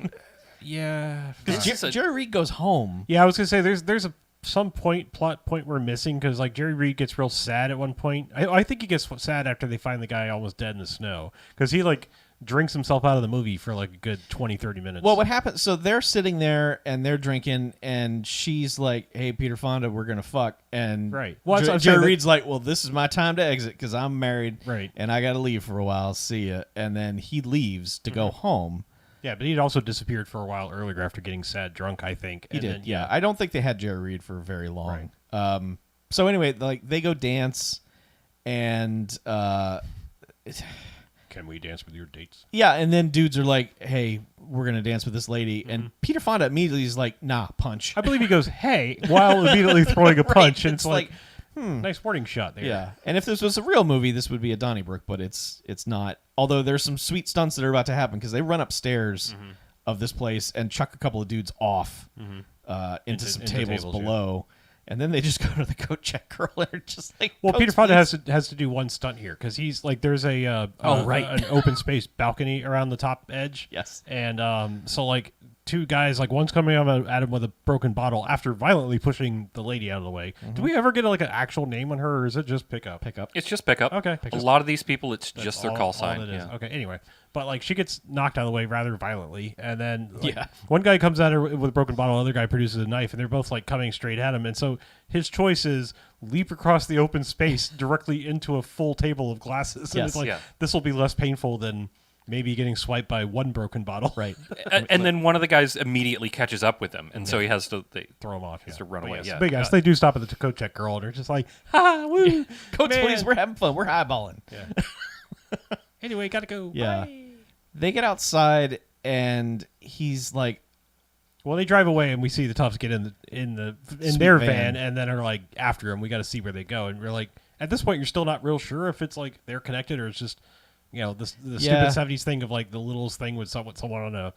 yeah.
It's just a-
Jerry Reed goes home.
Yeah, I was gonna say there's some plot point we're missing because like Jerry Reed gets real sad at one point. I think he gets sad after they find the guy almost dead in the snow because he like drinks himself out of the movie for like a good 20-30 minutes.
Well, what happens? So they're sitting there and they're drinking, and she's like, "Hey, Peter Fonda, we're gonna fuck." And
Right. Well, that's what I'm
Jerry
saying, that-
Reed's like, "Well, this is my time to exit because I'm married,
Right.
And I got to leave for a while. See ya." And then he leaves to
Mm-hmm.
go home.
Yeah, but he'd also disappeared for a while earlier after getting sad drunk, I think.
He
and
did,
then,
yeah. I don't think they had Jerry Reed for very long. So anyway, like they go dance, and
Can we dance with your dates?
yeah, and then dudes are like, "Hey, we're gonna dance with this lady," and Peter Fonda immediately is like, "Nah, punch."
I believe he goes, "Hey," while immediately throwing a punch, and it's like,
hmm.
nice warning shot there.
Yeah, and if this was a real movie, this would be a Donnybrook, but it's not. Although there's some sweet stunts that are about to happen because they run upstairs of this place and chuck a couple of dudes off into some
into
tables
tables, yeah.
below, And then they just go to the coat check girl and are just like,
Well,
"Coats,
Peter Fonda
please."
has to do one stunt here because he's like there's a
right.
an open space balcony around the top edge.
Yes.
And so like two guys, like one's coming at him with a broken bottle after violently pushing the lady out of the way. Do we ever get like an actual name on her, or is it just pickup?
Pickup.
It's just pickup.
Okay.
A lot of these people, it's
That's
just their
all-
call
all
sign.
it is.
Yeah.
Okay. Anyway, but like she gets knocked out of the way rather violently, and then like,
Yeah.
one guy comes at her with a broken bottle, other guy produces a knife, and they're both like coming straight at him. And so his choice is leap across the open space directly into a full table of glasses. And
Yes.
it's like
Yeah.
this will be less painful than maybe getting swiped by one broken bottle.
Right.
And then one of the guys immediately catches up with him, and so he has to.
Throw him off.
Has to run
But
away,
Yes,
yeah.
but yes, they do stop at the coat check girl, and they're just like, ha, woo,
Coats,
man.
please. We're having fun. We're high-balling.
Yeah. Anyway, gotta go.
Yeah.
Bye.
They get outside, and he's like,
Well, they drive away, and we see the toughs get in
Sweet
their
van.
van, and then are like after him. We got to see where they go, and we're like, at this point, you're still not real sure if it's like they're connected or it's just, the
Yeah.
stupid '70s thing of like the littlest thing with someone on a,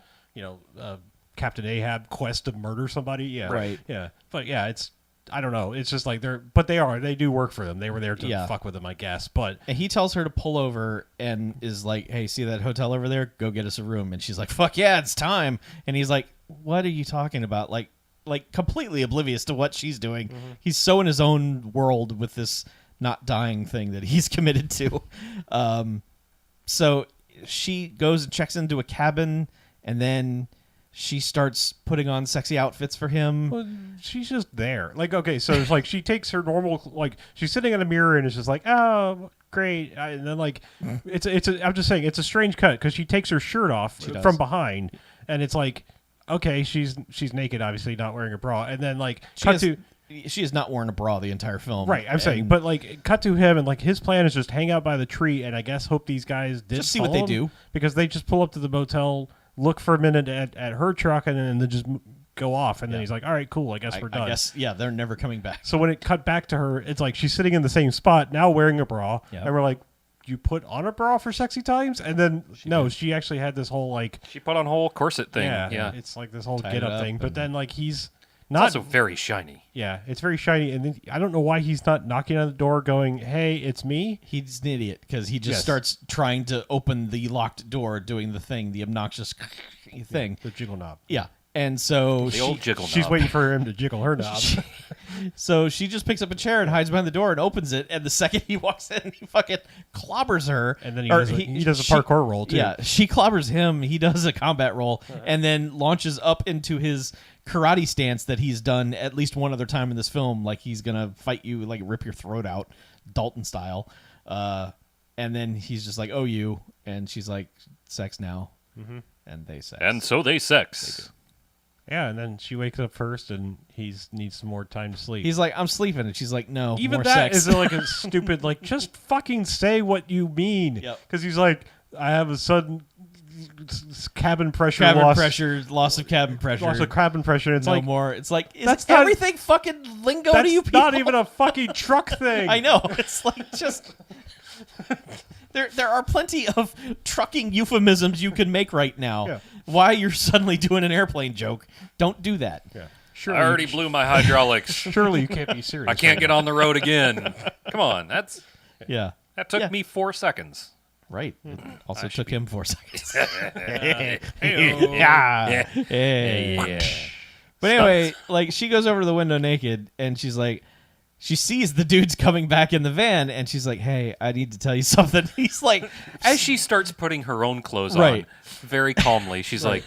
Captain Ahab quest to murder somebody. Yeah,
Right.
Yeah, but yeah, it's I don't know. It's just like they do work for them. They were there to
Yeah.
fuck with them, I guess. But
and he tells her to pull over and is like, hey, see that hotel over there? Go get us a room. And she's like, fuck yeah, it's time. And he's like, what are you talking about? Like completely oblivious to what she's doing. He's so in his own world with this not dying thing that he's committed to. So she goes and checks into a cabin, and then she starts putting on sexy outfits for him.
Well, she's just there. Like, okay, so it's like she takes her normal, like, she's sitting in a mirror and it's just like, oh, great. And then, like, I'm just saying, it's a strange cut because she takes her shirt off
She does.
from behind, and it's like, okay, she's naked, obviously, not wearing a bra. And then, like,
She is not wearing a bra the entire film.
Right, I'm saying, but like, cut to him, and like his plan is just hang out by the tree, and I guess hope these guys did
Just see what
follow
they
him,
do.
because they just pull up to the motel, look for a minute at her truck, and then just go off, and then he's like, all right, cool, I guess we're done.
I guess, yeah, they're never coming back.
So when it cut back to her, it's like she's sitting in the same spot now, wearing a bra,
Yep.
and we're like, you put on a bra for sexy times, and then she actually had this whole like,
She put on a whole corset thing.
yeah, it's like this whole
Tied
get
it
up
up
thing, but
and-
then like he's
It's
not
also very shiny.
yeah, it's very shiny, and then I don't know why he's not knocking on the door, going, "Hey, it's me."
He's an idiot because he just
Yes.
starts trying to open the locked door, doing the thing, the obnoxious thing.
The jiggle knob.
Yeah. And so
The old jiggle
She's
knob.
waiting for him to jiggle her knob.
so she just picks up a chair and hides behind the door and opens it. And the second he walks in, he fucking clobbers her.
And then he
Or
does he does a parkour roll too.
Yeah, she clobbers him. He does a combat roll and then launches up into his karate stance that he's done at least one other time in this film. Like he's gonna fight you, like rip your throat out, Dalton style. And then he's just like, "Oh, you," and she's like, "Sex now," and they sex.
And so they sex.
Yeah, and then she wakes up first, and he needs some more time to sleep.
He's like, "I'm sleeping," and she's like, "No,
Even
more
that
sex."
is like a stupid, like, just fucking say what you mean.
Yep.
Because he's like, I have a sudden cabin pressure
cabin
loss.
pressure, loss of cabin pressure.
Loss of cabin pressure. And it's
no
like,
more. It's like, is
that's not-
everything fucking lingo
that's
to you people?
not even a fucking truck thing.
I know. It's like just there are plenty of trucking euphemisms you can make right now.
Yeah.
Why you're suddenly doing an airplane joke? Don't do that.
Yeah.
I
Surely,
already blew my hydraulics.
surely you can't be serious.
I can't get on the road again. Come on, that
Yeah.
took
Yeah.
me 4 seconds.
Right. It also took him 4 seconds.
Hey-o.
yeah.
Yeah.
Hey. But anyway, like she goes over to the window naked and she's like, she sees the dudes coming back in the van and she's like, "Hey, I need to tell you something." He's like,
As she starts putting her own clothes
Right.
on, very calmly, she's like,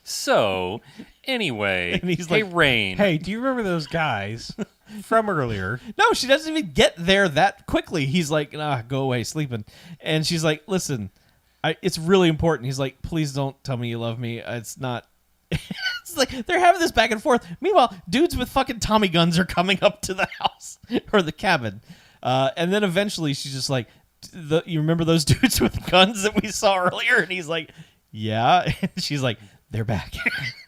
so, anyway,
And he's
hey,
like,
Rain.
Hey, do you remember those guys from earlier?
no, she doesn't even get there that quickly. He's like, "Nah, go away, sleeping." And she's like, "Listen, it's really important." He's like, "Please don't tell me you love me. It's not." It's like they're having this back and forth. Meanwhile, dudes with fucking Tommy guns are coming up to the house or the cabin, and then eventually she's just like, "You remember those dudes with guns that we saw earlier?" And he's like, "Yeah." And she's like, "They're back."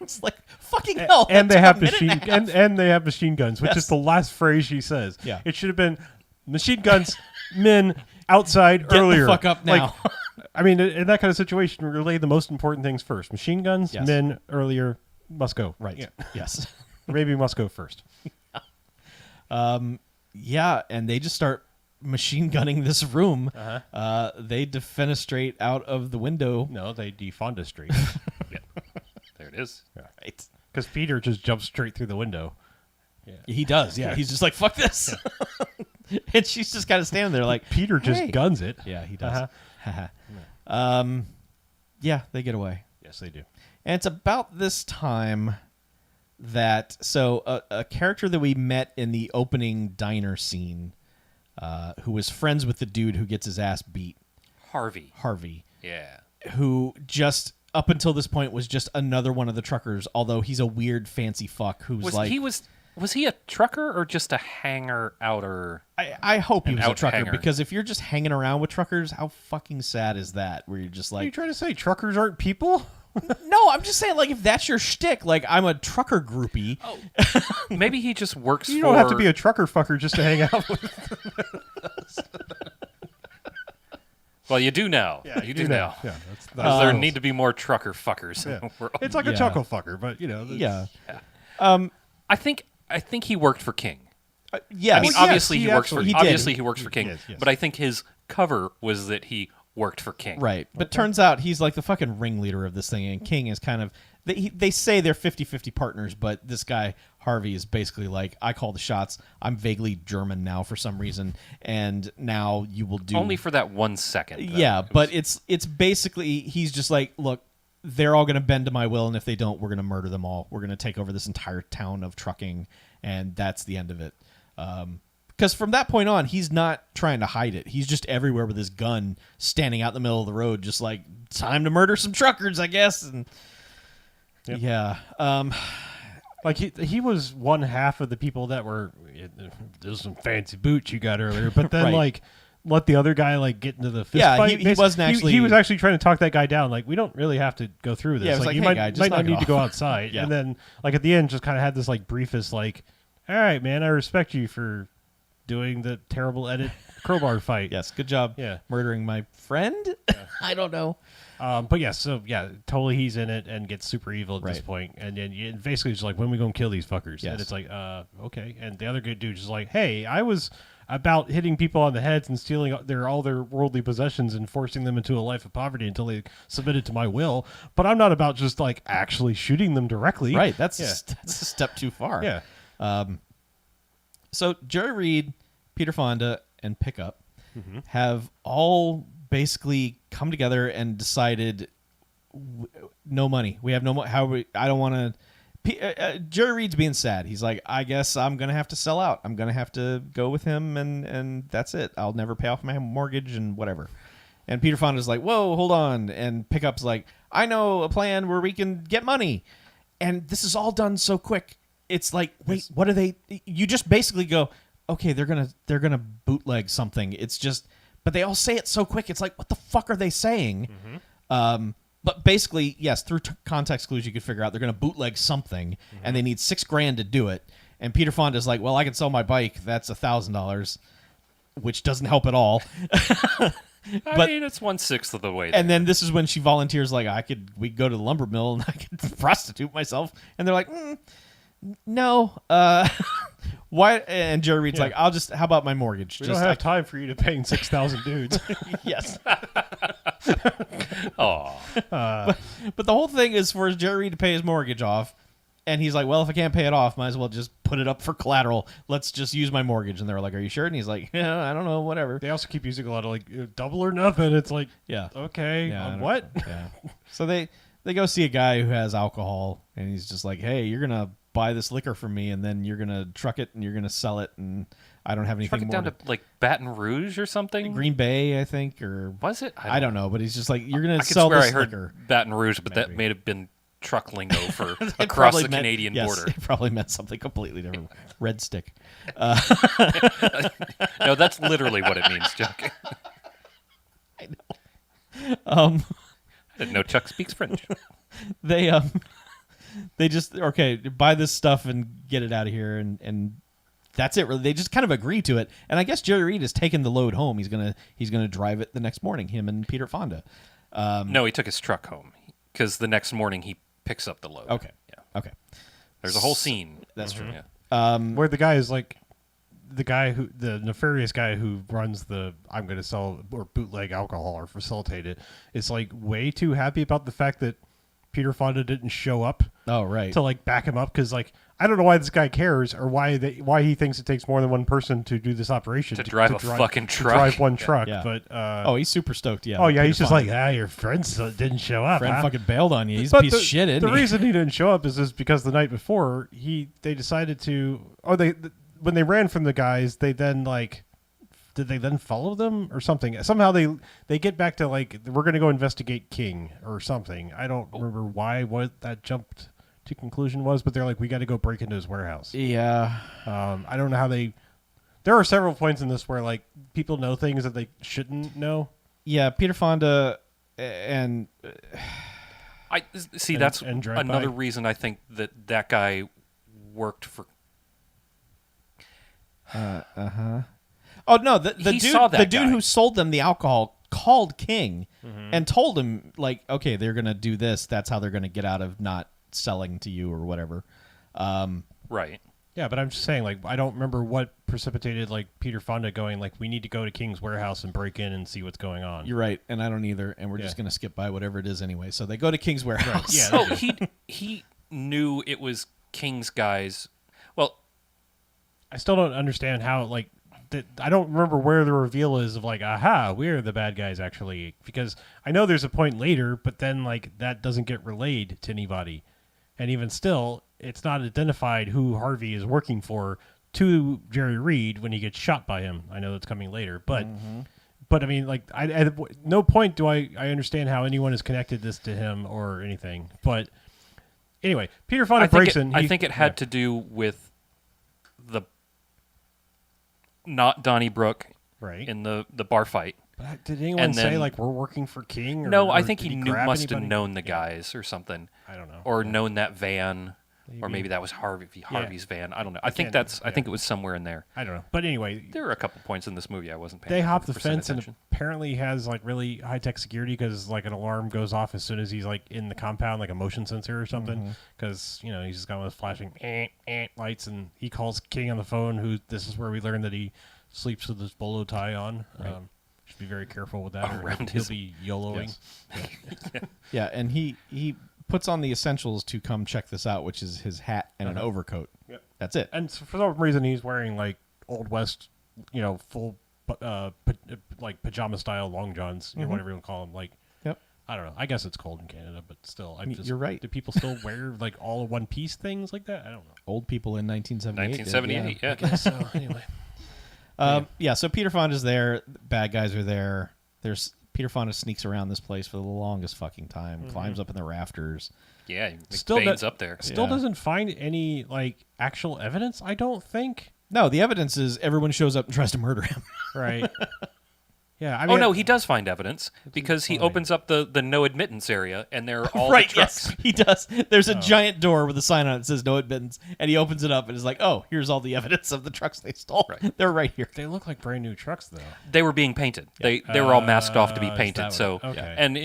It's like, fucking hell.
And
that
they
took
have
a minute and a half.
and they have machine guns, which
Yes.
is the last phrase she says.
Yeah.
It should have been machine guns, men outside
Get
earlier.
the fuck up now.
Like, I mean, in that kind of situation, relay the most important things first. Machine guns,
Yes.
men earlier, must go.
Right.
Yeah.
Yes.
Maybe must go first.
Yeah, and they just start machine gunning this room. They defenestrate out of the window.
No, they defendestrate.
Yeah. There it is.
Right.
Because Peter just jumps straight through the window.
He does, yeah. He's just like, fuck this. And she's just kind of standing there like,
Peter just
"Hey."
guns it.
Yeah, he does. Yeah, they get away.
Yes, they do.
And it's about this time that a character that we met in the opening diner scene, who was friends with the dude who gets his ass beat, Harvey,
Yeah.
who just up until this point was just another one of the truckers, although he's a weird fancy fuck who's
Was he a trucker or just a hanger-outer?
I hope he
An
was a trucker,
out-hanger.
because if you're just hanging around with truckers, how fucking sad is that? Where you're just
Are you
like,
trying to say truckers aren't people?
no, I'm just saying, like, if that's your shtick, like, I'm a trucker groupie.
Oh, maybe he just works
You
for...
don't have to be a trucker fucker just to hang out with.
Well, you do now. You do now.
Yeah,
Because there need to be more trucker fuckers in the world.
it's like a
Yeah.
chuckle fucker, but
Yeah.
I think he worked for King.
Yes.
I mean,
Well, yes,
obviously
he
he works for
absolutely
did.
obviously he works for King,
Yes.
but I think his cover was that he worked for King.
Right. But turns out he's like the fucking ringleader of this thing, and King is kind of... They say they're 50-50 partners, but this guy, Harvey, is basically like, I call the shots. I'm vaguely German now for some reason, and now you will do...
Only for that 1 second. though.
Yeah,
It
but
was-
it's basically, he's just like, look, they're all going to bend to my will, and if they don't, we're going to murder them all. We're going to take over this entire town of trucking, and that's the end of it. Because from that point on, he's not trying to hide it. He's just everywhere with his gun, standing out in the middle of the road, just like, time to murder some truckers, I guess. And
Yep.
yeah,
like he was one half of the people that were. There's some fancy boots you got earlier, but then
Right.
like let the other guy like get into the fist
Yeah,
fight.
he wasn't actually-
He was actually trying to talk that guy down. Like, we don't really have to go through this.
Yeah, it was like,
you
"Hey,
might,
guy, just
might
knock
not
it
need to
off."
go outside.
Yeah.
And then like at the end, just kind of had this like briefest like, all right, man, I respect you for doing the terrible edit crowbar fight.
yes, good job
Yeah.
murdering my friend. I don't know.
But yeah, so yeah, totally he's in it and gets super evil at this
Right.
point. And then basically it's like, when we gonna kill these fuckers?
Yes.
And it's like, okay. And the other good dude's just like, hey, I was about hitting people on the heads and stealing all their worldly possessions and forcing them into a life of poverty until they submitted to my will. But I'm not about just like actually shooting them directly.
Right, that's
Yeah.
that's a step too far.
Yeah.
So Jerry Reed, Peter Fonda, and Pickup
Mm-hmm.
have all basically come together and decided, no money. We have no money. I don't want to. Jerry Reed's being sad. He's like, I guess I'm gonna have to sell out. I'm gonna have to go with him, and that's it. I'll never pay off my mortgage and whatever. And Peter Fonda's like, whoa, hold on. And Pickup's like, I know a plan where we can get money. And this is all done so quick. It's like, wait, what are they? You just basically go, okay, they're gonna bootleg something. It's just, but they all say it so quick. It's like, what the fuck are they saying? But basically, yes, through context clues, you could figure out they're gonna bootleg something, and they need $6,000 to do it. And Peter Fonda's like, well, I can sell my bike. That's $1,000, which doesn't help at all.
I mean, it's 1/6 of the way.
And then this is when she volunteers, like, we could go to the lumber mill and I could prostitute myself. And they're like, no. Why? And Jerry Reed's like, how about my mortgage?
We don't have time for you to paying 6,000 dudes.
Yes.
oh,
But the whole thing is for Jerry Reed to pay his mortgage off. And he's like, well, if I can't pay it off, might as well just put it up for collateral. Let's just use my mortgage. And they're like, are you sure? And he's like, yeah, I don't know, whatever.
They also keep using a lot of like double or nothing. It's like,
Yeah.
okay,
Yeah, I
on
don't-
what?
Yeah. So they go see a guy who has alcohol, and he's just like, hey, you're gonna buy this liquor from me, and then you're gonna truck it, and you're gonna sell it, and I don't have anything
truck it
more.
down to like Baton Rouge or something.
Green Bay, I think, or
Was it?
I don't know, but he's just like, you're gonna
I could
sell
swear
this
I heard
liquor.
Baton Rouge, but that
Maybe.
may have been truck lingo for
It
across
probably
the
meant-
Canadian
yes,
border.
It probably meant something completely different. Red stick.
No, that's literally what it means, Chuck. I didn't know Chuck speaks French.
They just buy this stuff and get it out of here, and that's it. Really, they just kind of agree to it. And I guess Jerry Reed has taken the load home. He's gonna drive it the next morning. Him and Peter Fonda.
No, he took his truck home because the next morning he picks up the load.
Okay.
Yeah.
Okay.
There's a whole scene.
That's true.
Yeah.
Where the guy is like the nefarious guy who runs the I'm going to sell or bootleg alcohol or facilitate it is like way too happy about the fact that Peter Fonda didn't show up
Oh, right.
to like back him up, because like I don't know why this guy cares or why he thinks it takes more than one person to do this operation
To drive a fucking
to
truck.
drive one truck.
Yeah.
But
Oh, he's super stoked. Yeah.
oh yeah,
Peter
he's just
Fonda.
like, your friend didn't show up.
friend
huh?
fucking bailed on you. He's
But
a piece of shit, isn't
the
he?
reason he didn't show up is because the night before they decided to, when they ran from the guys, they then like, did they then follow them or something? Somehow they get back to like, we're going to go investigate King or something. I don't remember what that jumped to conclusion was, but they're like, we got to go break into his warehouse.
Yeah.
I don't know how there are several points in this where like people know things that they shouldn't know.
Yeah, Peter Fonda and
I see. That's
and drive
another
by.
reason I think that guy worked for.
oh no, the
He
dude
saw that
the dude
guy.
who sold them the alcohol called King
Mm-hmm.
and told him like, okay, they're gonna do this. That's how they're gonna get out of not selling to you or whatever.
Right.
Yeah, but I'm just saying, like, I don't remember what precipitated, like, Peter Fonda going, like, we need to go to King's warehouse and break in and see what's going on.
You're right, and I don't either, and we're just
Yeah.
gonna skip by whatever it is anyway. So they go to King's warehouse.
Yeah.
Oh, he knew it was King's guys. Well,
I still don't understand how, like, I don't remember where the reveal is of, like, aha, we're the bad guys, actually. Because I know there's a point later, but then, like, that doesn't get relayed to anybody. And even still, it's not identified who Harvey is working for to Jerry Reed when he gets shot by him. I know that's coming later, but I mean, like, at no point do I understand how anyone has connected this to him or anything. But anyway, Peter Fonda breaks in.
I think it had to do with the not Donnybrook
right.
in the bar fight.
But did anyone
and
say
then-
like we're working for King? Or,
No, I
or
think
did
he
grab
must have
anybody?
known the
Yeah,
guys or something,
I don't know.
or known that van, or
Maybe.
maybe that was Harvey's van. I don't know. I think
can't-
I think it was somewhere in there.
I don't know. But anyway,
There were a couple points in this movie I wasn't paying.
they hop the
100%
fence and
attention.
apparently has like really high tech security because like an alarm goes off as soon as he's like in the compound, like a motion sensor or something. Because you know he's just got one of those flashing lights, and he calls King on the phone. Who this is where we learn that he sleeps with his bolo tie on. Should be very careful with that, or
Around
he'll
his-
be YOLOing.
Yeah, and he puts on the essentials to come check this out, which is his hat and an overcoat.
Yep.
That's it.
And so for some reason, he's wearing like Old West, full like pajama style long johns, whatever you want to call them. Like,
Yep.
I don't know. I guess it's cold in Canada, but still,
You're right.
Do people still wear like all one piece things like that? I don't know.
Old people in 1978. did,
1978. Yeah.
So anyway,
Yeah, so Peter Fonda's there. Bad guys are there. There's Peter Fonda sneaks around this place for the longest fucking time. Climbs up in the rafters.
Yeah,
Still
McBain's
that-
up there.
still
Yeah.
doesn't find any like actual evidence. I don't think.
No, the evidence is everyone shows up and tries to murder him.
Right. Yeah. I mean,
Oh no, he does find evidence because he
fine.
opens up the no admittance area, and there are all
right?
the trucks.
Yes, he does. There's a giant door with a sign on it that says "No admittance," and he opens it up and is like, "Oh, here's all the evidence of the trucks they stole.
Right.
They're right here."
they look like brand new trucks though.
They were being painted. They were all masked off to be
Is
painted.
that
So
what- okay.
and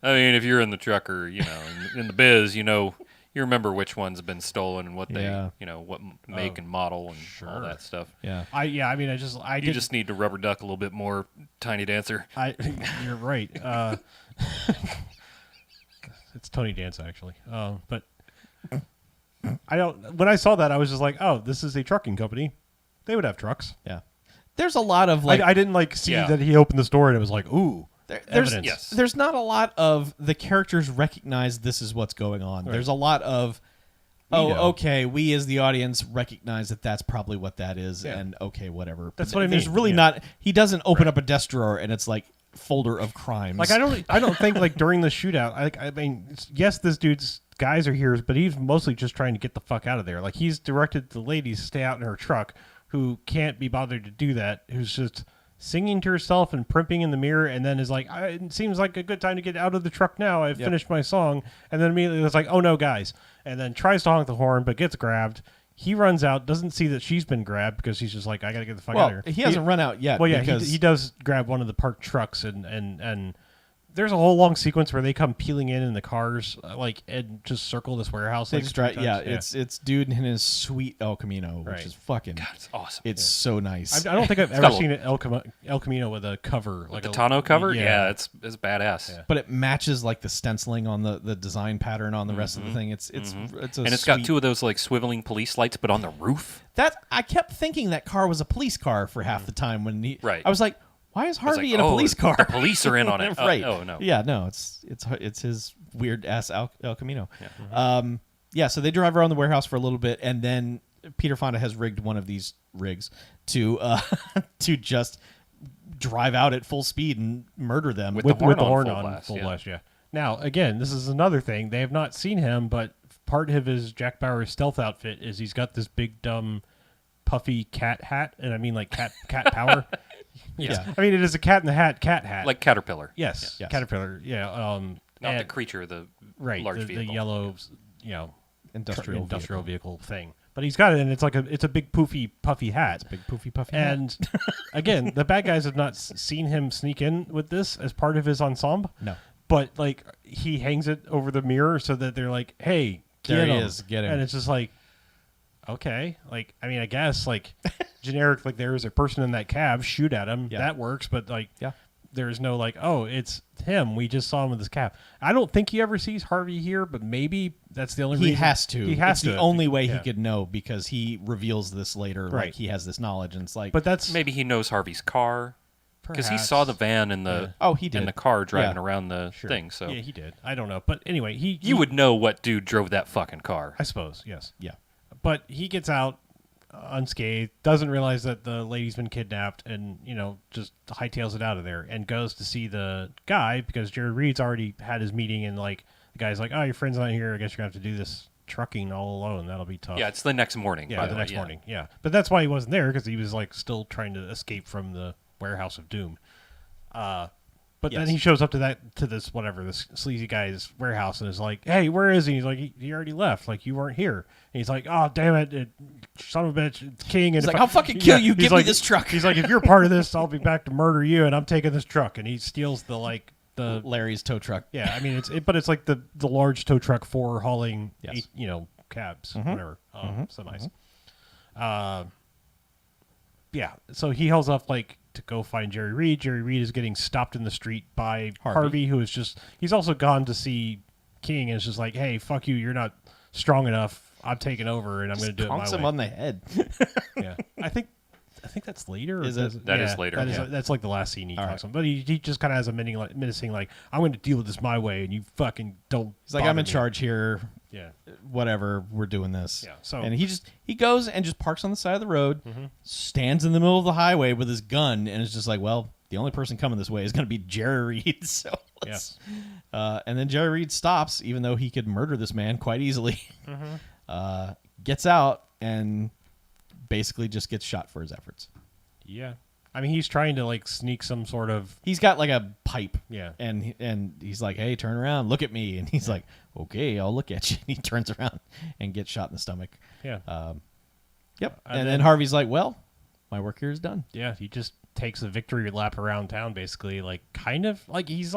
I mean, if you're in the truck or in the biz, you remember which one's been stolen and what they
Yeah.
what make and model and all
sure.
that stuff.
Yeah.
I mean, I
You
did
just need to rubber duck a little bit more, Tiny Dancer.
You're right. It's Tony Danza actually. But I don't. When I saw that, I was just like, "Oh, this is a trucking company. They would have trucks."
Yeah. There's a lot of like
I didn't like see
Yeah.
that he opened the store and it was like, "Ooh,
there's
evidence."
Yes.
there's not a lot of the characters recognize this is what's going on.
Right.
There's a lot of
We know.
okay, we as the audience recognize that that's probably what that is,
Yeah.
and okay, whatever.
That's
But
what I
There's
mean,
really
yeah.
not. He doesn't open up a desk drawer and it's like folder of crimes.
Like I don't think like during the shootout. I mean, yes, this dude's guys are here, but he's mostly just trying to get the fuck out of there. Like he's directed the ladies to stay out in her truck, who can't be bothered to do that. Who's just singing to herself and primping in the mirror, and then is like, "It seems like a good time to get out of the truck now. I've finished my song." And then immediately it's like, "Oh no, guys!" And then tries to honk the horn, but gets grabbed. He runs out, doesn't see that she's been grabbed because he's just like, "I gotta get the fuck out
well,
of here."
he hasn't run out yet.
Well, yeah,
because
he does grab one of the parked trucks and there's a whole long sequence where they come peeling in the cars, and just circle this warehouse.
They
like,
just
three
drive, yeah,
times.
it's dude in his sweet El Camino, which
Right.
is fucking.
God, it's awesome.
It's so nice.
I don't think I've ever
got a-
seen an El Camino with a cover, like
the
a
tonneau cover?
Yeah,
Yeah, it's badass.
Yeah.
but it matches like the stenciling on the design pattern on the rest of the thing. It's a
And it's got
sweet-
two of those like swiveling police lights, but on the roof.
That I kept thinking that car was a police car for half the time when he.
Right.
I was like, why is
I was
Harvey
like,
in a
oh,
police car?
The police are in on it.
Right.
Oh no.
Yeah, no, it's his weird ass El Camino. Yeah. So they drive around the warehouse for a little bit, and then Peter Fonda has rigged one of these rigs to to just drive out at full speed and murder them
With
with
the
the
horn
horn
on
on
full blast,
full
yeah.
blast. Yeah. Now again, this is another thing. They have not seen him, but part of his Jack Bauer's stealth outfit is he's got this big dumb puffy cat hat, and I mean like cat power.
Yeah.
I mean it is a cat in the hat cat hat.
Like Caterpillar.
yes,
Yes.
caterpillar. Yeah.
Not the
and-
creature, the
right.
large
the
vehicle.
yellow,
industrial
vehicle thing. But he's got it, and it's a big poofy puffy hat.
big poofy puffy. hat.
And again, the bad guys have not seen him sneak in with this as part of his ensemble.
No.
But like he hangs it over the mirror so that they're like, "Hey,
There
get
he
him."
is, get him.
And it's just like, okay, like I mean, I guess like generic, like there is a person in that cab, shoot at him,
Yeah.
that works. But like,
Yeah.
there's no like, oh, it's him. We just saw him with his cab. I don't think he ever sees Harvey here, but maybe that's the only
He
reason.
has to.
He has
it's
to.
the only way
Yeah.
he could know because he reveals this later. Like
Right.
he has this knowledge, and it's like,
But that's
Maybe he knows Harvey's car because he
perhaps-
saw the van and the
Yeah.
oh, he did
and the car driving
Yeah.
around the
Sure.
thing. So
yeah, he did. I don't know, but anyway,
you would know what dude drove that fucking car.
I suppose, yes.
Yeah.
But he gets out unscathed, doesn't realize that the lady's been kidnapped, and just hightails it out of there, and goes to see the guy because Jerry Reed's already had his meeting, and like the guy's like, "Oh, your friend's not here. I guess you're gonna have to do this trucking all alone. That'll be tough."
Yeah, it's the next morning.
yeah,
by
the
way,
next
yeah.
morning. Yeah, but that's why he wasn't there because he was like still trying to escape from the warehouse of doom. But
Yes.
then he shows up to this sleazy guy's warehouse and is like, "Hey, where is he?" He's like, "He already left. Like you weren't here." And he's like, "Oh, damn it, son of a bitch, it's King." And
He's
if
like, "I'll fucking kill you.
he's
Give me
like-
this truck."
He's like, "If you're part of this, I'll be back to murder you, and I'm taking this truck." And he steals the
Larry's tow truck.
yeah. I mean, but it's like the large tow truck for hauling,
Yes.
cabs,
Mm-hmm.
whatever, semis. Yeah. So he hauls off to go find Jerry Reed. Jerry Reed is getting stopped in the street by Harvey, who is he's also gone to see King, and it's just like, "Hey, fuck you, you're not strong enough. I'm taking over, and I'm going to do it my
Conks him
way."
on the head.
Yeah. I think that's later.
Is it?
That is later, yeah.
That's like the last scene he
All
talks him. But he just kind of has a menacing, like, "I'm going to deal with this my way, and you fucking don't."
He's like, "I'm in
bother me."
charge here.
Yeah.
Whatever, we're doing this."
Yeah, so-
and he goes and just parks on the side of the road, stands in the middle of the highway with his gun, and is just like, "Well, the only person coming this way is going to be Jerry Reed." So let's. And then Jerry Reed stops, even though he could murder this man quite easily. Gets out and basically just gets shot for his efforts.
Yeah. I mean, he's trying to sneak some sort of.
He's got like a pipe,
Yeah.
and he's like, "Hey, turn around, look at me," and he's like, "Okay, I'll look at you." And he turns around and gets shot in the stomach.
Yeah.
Yep.
And
And
then-
then Harvey's like, "Well, my work here is done."
Yeah. He just takes a victory lap around town, basically. He's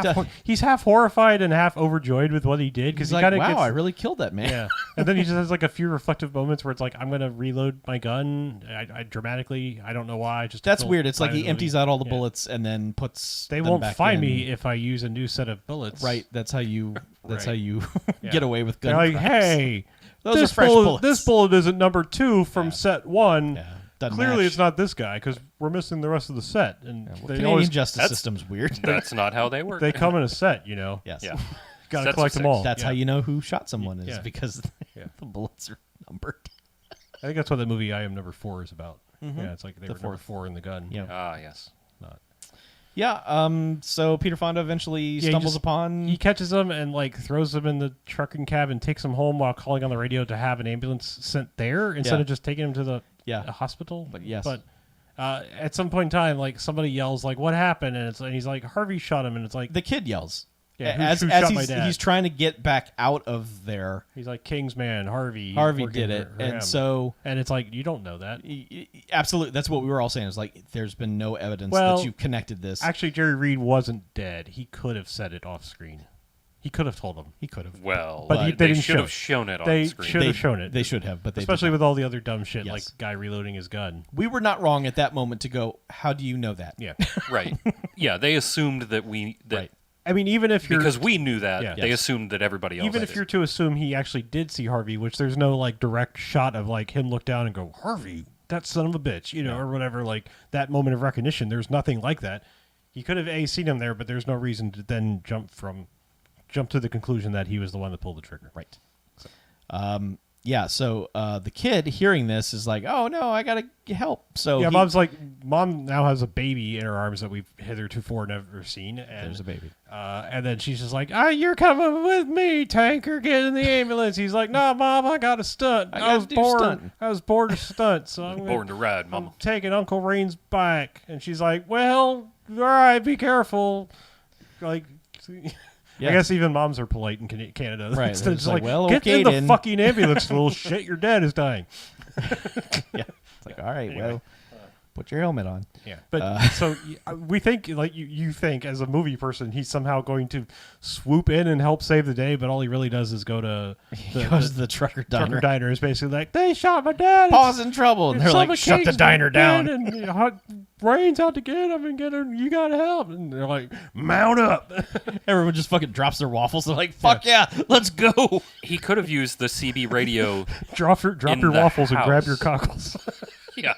does.
he's half horrified and half overjoyed with what he did because
He's
he
like,
kind of
"Wow,
gets.
I really killed that man."
Yeah. And then he just has a few reflective moments where it's like, "I'm going to reload my gun. I dramatically, I don't know why. Just to
That's
feel
weird. It's like
pride
he
of the
empties
movie."
out all the
Yeah.
bullets and then puts.
They
them
won't
back
find
in.
me if I use a new set of bullets.
Right. That's how you. That's how
Right.
you
Yeah.
get away with gun.
They're like,
crimes.
"Hey,
Those
this
are fresh
bullet,
bullets."
this bullet isn't number 2 from set 1.
Yeah, doesn't
Clearly,
match.
it's not this guy because we're missing the rest of the set." And
Well,
they
Canadian
always
justice
That's-
system's weird.
That's not how they work.
they come in a set,
Yes.
Yeah.
Got to
Sets
collect
of
them all.
six.
That's
Yeah.
how you know who shot someone is
Yeah.
because
Yeah.
the bullets are numbered.
I think that's what the movie "I Am Number 4" is about. Yeah, it's like they
The
were number
fourth.
4 in the gun.
Yeah.
Ah, yes.
Not.
Yeah. So Peter Fonda eventually
he
stumbles
just-
upon.
He catches him and throws him in the trucking cab and takes him home while calling on the radio to have an ambulance sent there instead
Yeah.
of just taking him to the
Yeah.
hospital.
But yes.
But at some point in time, somebody yells, "What happened?" And he's like, "Harvey shot him," and it's like,
the kid yells.
Yeah,
as
who
as
shot my dad?
he's trying to get back out of there.
He's like Kingsman, Harvey.
Harvey
working
did it,
for him.
and so
and it's like you don't know that.
absolutely, that's what we were all saying. Is like there's been no evidence
Well,
that you connected this.
Actually, Jerry Reed wasn't dead. He could have said it off screen. He could have told him.
He could have.
Well,
But they
they
didn't
should
show
have
it.
shown it
They
on screen.
should have shown it.
They should have, but they
especially
did not.
with all the other dumb shit,
Yes.
like guy reloading his gun.
We were not wrong at that moment to go. How do you know that?
Yeah.
Right. Yeah, they assumed that
Right.
I mean, even if you're
because we knew that,
Yeah.
they
Yes.
assumed that everybody else
even if
did.
you're to assume he actually did see Harvey, which there's no like direct shot of like him look down and go Harvey, that son of a bitch, you know, or whatever. Like that moment of recognition, there's nothing like that. He could have seen him there, but there's no reason to then jump to the conclusion that he was the one that pulled the trigger.
Right. Yeah. So the kid hearing this is like, "Oh no, I gotta help." So
Yeah,
he-
mom now has a baby in her arms that we've hitherto never seen, and
There's a baby.
and then she's just like, "You're coming with me, tanker. Get in the ambulance." He's like, "Nah, mom, I got a stunt.
I gotta do stunting."
I was born to stunt, so I'm
born to ride,
I'm
mama.
taking Uncle Rain's back." And she's like, "Well, all right, be careful." Like,
Yeah.
I guess even moms are polite in Canada.
Right,
Instead of
it's
just
like,
like,
well,
get
okay,
in the
then."
fucking ambulance, little shit. Your dad is dying.
Yeah. It's like, all right,
Anyway.
well, put your helmet on.
Yeah, but so we think, like you think as a movie person, he's somehow going to swoop in and help save the day, but all he really does is go to
He goes to the trucker diner.
trucker diner. Is basically like, they shot my dad.
Pa's in trouble, and they're like, "Shut the diner down."
And Rain's out to get him and get him. You gotta help. And they're like, mount up.
Everyone just fucking drops their waffles. They're like, "Fuck yeah, let's go."
He could have used the CB radio.
drop your
In
your
the
waffles and grab
house.
your cockles.
Yeah.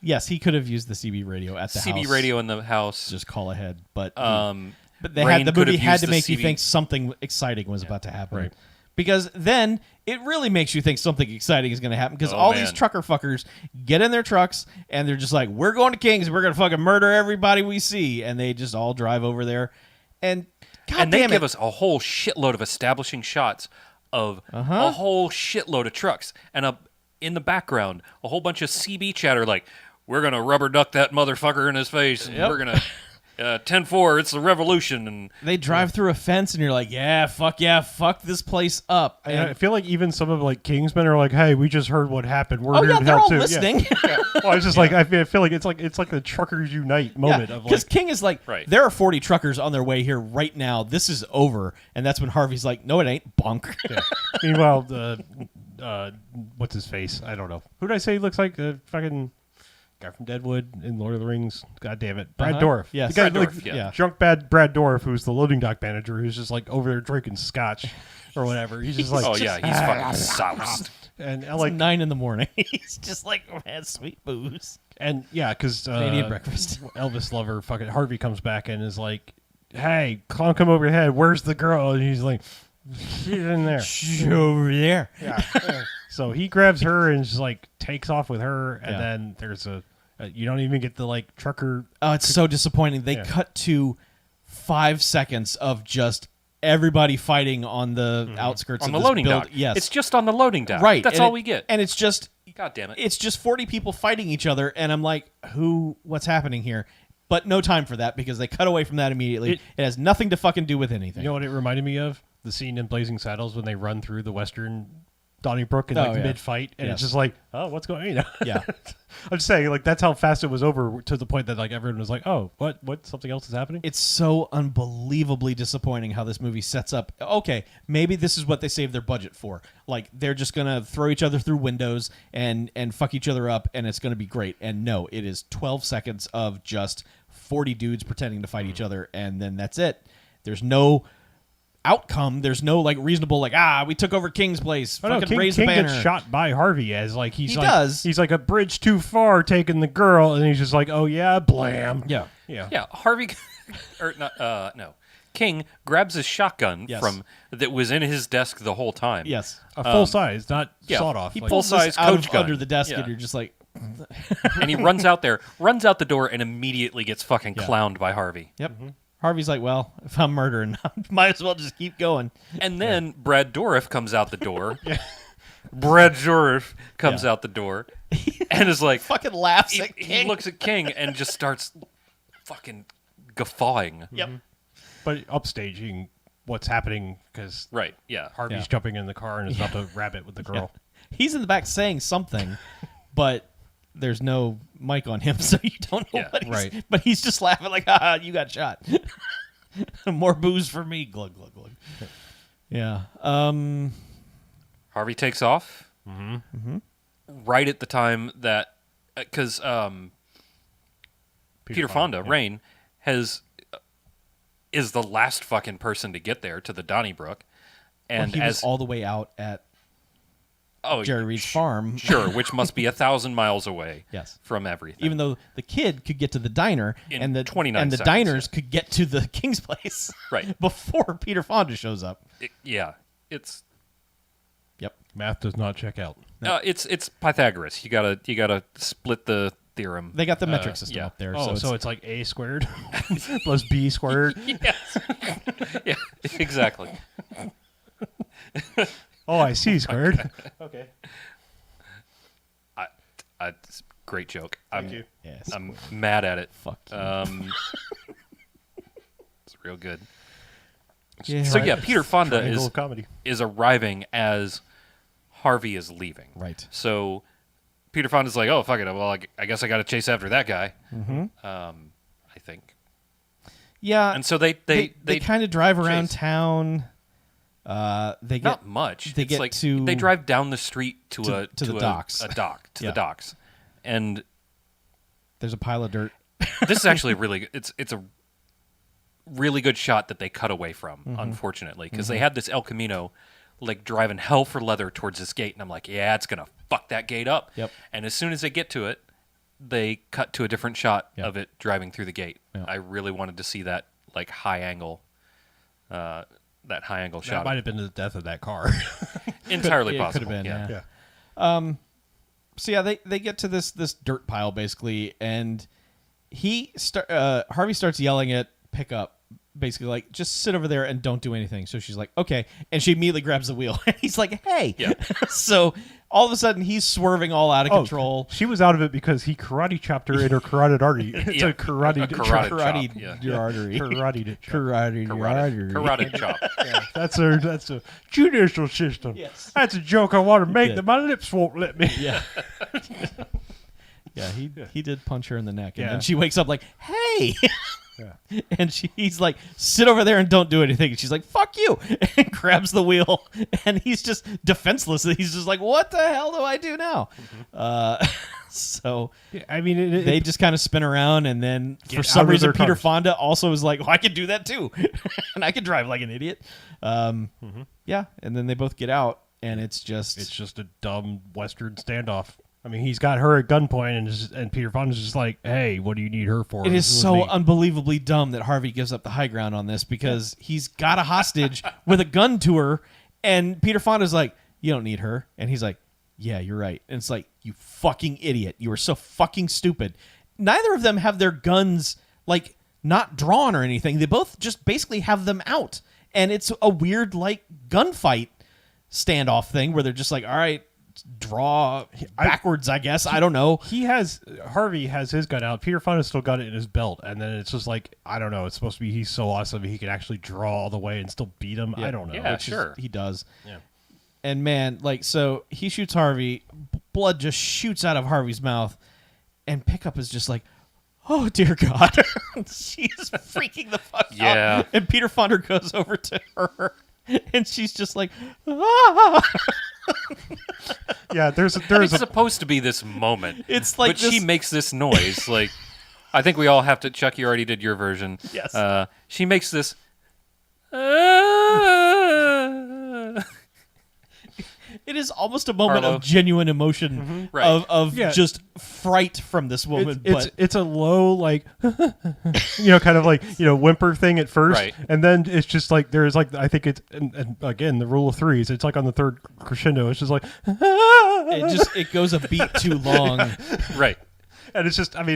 Yes, he could have used the CB radio at the house.
CB radio in the house.
Just call ahead, but
But
they
Rain
the
could
movie
have
had
used
to
the
make you
CB
think something exciting was about to happen.
Right.
Because then it really makes you think something exciting is going to happen. Because
Oh,
all
man.
these trucker fuckers get in their trucks and they're just like, "We're going to Kings. We're going to fucking murder everybody we see," and they just all drive over there. And God
and they
damn
give
it,
us a whole shitload of establishing shots of a whole shitload of trucks, and in the background a whole bunch of CB chatter like, "We're gonna rubber duck that motherfucker in his face, and
Yep.
we're gonna 10-4, it's the revolution." And
they drive through a fence, and you're like, "Yeah, fuck this place up."
And I feel like even some of like Kingsmen are like, "Hey, we just heard what happened. We're
Oh
here
yeah,
to
they're
help
all
too."
listening.
Yeah. Well, it's just like I feel like it's like the truckers unite moment of
because
like,
King is like,
Right.
there are 40 truckers on their way here right now. This is over, and that's when Harvey's like, "No, it ain't, bunk."
yeah. Meanwhile, what's his face? I don't know. Who did I say looks like the fucking guy from Deadwood in Lord of the Rings? God damn it, Brad Dourif.
Yes.
the guy
Brad
like,
Dourif, yeah.
drunk bad Brad Dourif, who's the loading dock manager, who's just like over there drinking scotch or whatever. He's just like,
oh yeah, he's fucking soused.
and
Like
like
9 a.m. He's just like, "Man, sweet booze."
and yeah, because
Canadian breakfast.
Elvis lover fucking Harvey comes back and is like, "Hey, clunk him over the head. Where's the girl?" And he's like, "She's in there."
She's over there.
Yeah. So he grabs her and just like takes off with her, and
Yeah.
then there's you don't even get the like trucker.
Oh, it's so disappointing. They
Yeah.
cut to 5 seconds of just everybody fighting on the outskirts
On
of
the
this
loading
build-
dock.
Yes,
It's just on the loading dock.
right.
That's
and
all
it-
we get.
and it's just
God damn it.
it's just 40 people fighting each other, and I'm like, what's happening here? But no time for that because they cut away from that immediately. It has nothing to fucking do with anything.
You know what it reminded me of? The scene in Blazing Saddles when they run through the western Donnybrook in like
Oh, yeah.
mid-fight, and
Yes.
it's just like, oh, what's going on?
Yeah.
I'm just saying, like that's how fast it was over to the point that like everyone was like, oh, what? Something else is happening?
It's so unbelievably disappointing how this movie sets up. Okay, maybe this is what they saved their budget for. Like they're just gonna throw each other through windows and fuck each other up, and it's gonna be great. And no, it is 12 seconds of just 40 dudes pretending to fight each other, and then that's it. There's no outcome. There's no like reasonable like we took over King's place.
Oh, no,
Fucking
King,
raise
King
the banner.
gets shot by Harvey as like
He
like,
does.
He's like a bridge too far taking the girl, and he's just like, oh yeah, blam.
Yeah.
Yeah.
Yeah, Harvey, or not, no, King grabs his shotgun
Yes.
from that was in his desk the whole time.
Yes.
A full size, not
yeah,
sawed off.
He
like-
pulls
full-size
this out
coach
of
gun.
under the desk,
Yeah.
and you're just like,
And he runs out the door, and immediately gets fucking
Yeah.
clowned by Harvey.
yep. Harvey's like, well, if I'm murdering, might as well just keep going.
And then Brad Dourif comes out the door. Brad Dourif comes
Yeah.
out the door and is like,
Fucking laughs at
he
King.
looks at King and just starts fucking guffawing.
Yep.
But upstaging what's happening because
Right. Yeah.
Harvey's
Yeah.
jumping in the car and is about to rabbit with the girl.
He's in the back saying something, but there's no mic on him, so you don't know
Yeah,
what he's...
right.
But he's just laughing like, haha, you got shot. More booze for me. Glug, glug, glug. Yeah.
Harvey takes off.
Mm-hmm.
Right at the time that... Because Peter Fonda,
yeah.
Rain, is the last fucking person to get there to the Donnybrook. And
he
as...
was all the way out at
Oh,
Jerry Reed's farm.
Sure, which must be 1,000 miles away
Yes.
from everything.
Even though the kid could get to the diner
In
and the
29 seconds,
diners could get to the King's place
Right.
before Peter Fonda shows up.
It's
Yep.
Math does not check out.
it's Pythagoras. You gotta split the theorem.
They got the metric system
yeah.
up there.
Oh,
so
it's like A squared plus B squared.
Yes. Yeah, exactly.
Oh, I see squared. Okay.
It's a great joke.
Thank you.
yes.
I'm mad at it.
Fuck you.
It's real good.
Yeah.
So yeah, Peter Fonda
Triangle of comedy.
is arriving as Harvey is leaving.
Right.
So Peter Fonda's like, oh fuck it, well I guess I got to chase after that guy.
Mm-hmm.
I think.
Yeah.
And so they
kind of drive around
chase.
town. They get
not much.
they
It's
get
like
to-
they drive down the street to
the docks.
A dock to
Yeah.
the docks, and
there's a pile of dirt.
this is actually really good. It's a really good shot that they cut away from, unfortunately, because they had this El Camino like driving hell for leather towards this gate, and I'm like, yeah, it's gonna fuck that gate up.
Yep.
And as soon as they get to it, they cut to a different shot
Yep.
of it driving through the gate.
Yep.
I really wanted to see that like high angle. That high angle
That
shot.
might have been the death of that car.
Entirely
It
possible.
could have been.
yeah.
Yeah. So yeah, they get to this dirt pile basically, and Harvey starts yelling at Pickup, basically like, just sit over there and don't do anything. So she's like, okay, and she immediately grabs the wheel, and he's like, hey.
Yeah.
So all of a sudden he's swerving all out of control.
She was out of it because he karate chopped her in her carotid artery. It's
Yeah.
a karate
A karate
Karate
chop, yeah.
your artery.
Karate chop.
Karate your artery.
Karate chop.
Yeah, that's a judicial system.
Yes.
That's a joke I want to make
Yeah.
that my lips won't let me.
Yeah. Yeah, he did punch her in the neck, and
Yeah.
then she wakes up like, "Hey!"
Yeah.
And he's like, "Sit over there and don't do anything." And she's like, "Fuck you!" And grabs the wheel, and he's just defenseless. He's just like, "What the hell do I do now?" So
Yeah, I mean,
they just kind of spin around, and then
Get
for some
out of
reason,
their
Peter
cars.
Fonda also is like, "Well, I can do that too, and I can drive like an idiot." Yeah, and then they both get out, and it's
just a dumb Western standoff. I mean, he's got her at gunpoint, and Peter Fonda's just like, "Hey, what do you need her for?"
It is
This
so
me."
unbelievably dumb that Harvey gives up the high ground on this because he's got a hostage with a gun to her, and Peter Fonda's like, "You don't need her," and he's like, "Yeah, you're right." And it's like, "You fucking idiot! You are so fucking stupid." Neither of them have their guns like not drawn or anything. They both just basically have them out, and it's a weird like gunfight standoff thing where they're just like, "All right, draw backwards, I guess." I don't know.
Harvey has his gun out. Peter Fonda's still got it in his belt, and then it's just like, I don't know. It's supposed to be he's so awesome he can actually draw all the way and still beat him. I don't know.
Yeah,
Which is-
sure.
he does.
Yeah.
And man, like, so he shoots Harvey, blood just shoots out of Harvey's mouth, and Pickup is just like, "Oh dear God." She's freaking the fuck
Yeah.
out. And Peter Fonda goes over to her, and she's just like, "Ah."
Yeah, there's
It's supposed to be this moment.
It's like
but she
this-
makes this noise. Like, I think we all have to. Chuck, you already did your version.
Yes.
She makes this.
It is almost a moment
Harlow.
of genuine emotion,
Right.
of
Yeah.
just fright from this woman. but
it's a low like kind of like whimper thing at first,
Right.
and then it's just like there's like I think it's and again the rule of threes. It's like on the third crescendo. It's just like
it goes a beat too long,
Right.
and it's just
and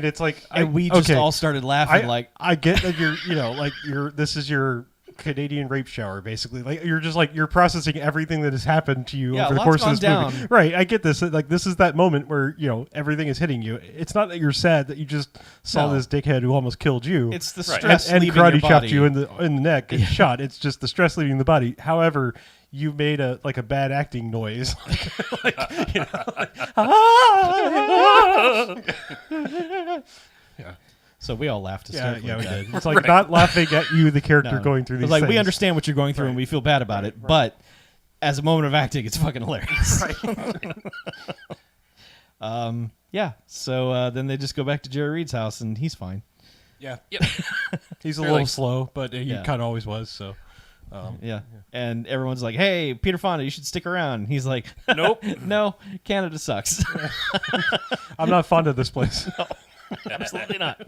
we just all started laughing.
I
like,
I get that you're like this is your Canadian rape shower, basically. Like you're just like you're processing everything that has happened to you
Yeah,
over the
lots
course of
gone
this
down.
movie. Right, I get this. Like this is that moment where everything is hitting you. It's not that you're sad that you just saw
No.
this dickhead who almost killed you.
It's the
Right.
stress
and
leaving
karate
your
chopped
body.
you in the neck and shot. It's just the stress leaving the body. However, you made a bad acting noise, like, yeah,
So we all laughed hysterically.
we
at that.
did. It's like not laughing at you, the character
No.
going through
It
these.
was like, we
things.
understand what you're going through and we feel bad about it, but as a moment of acting, it's fucking hilarious. Yeah. So then they just go back to Jerry Reed's house and he's fine.
Yeah,
Yep.
he's a
They're
little
like-
slow, but he
Yeah.
kind of always was. So,
Yeah. And everyone's like, hey, Peter Fonda, you should stick around. And he's like,
Nope.
no, Canada sucks.
I'm not fond of this place.
Absolutely not.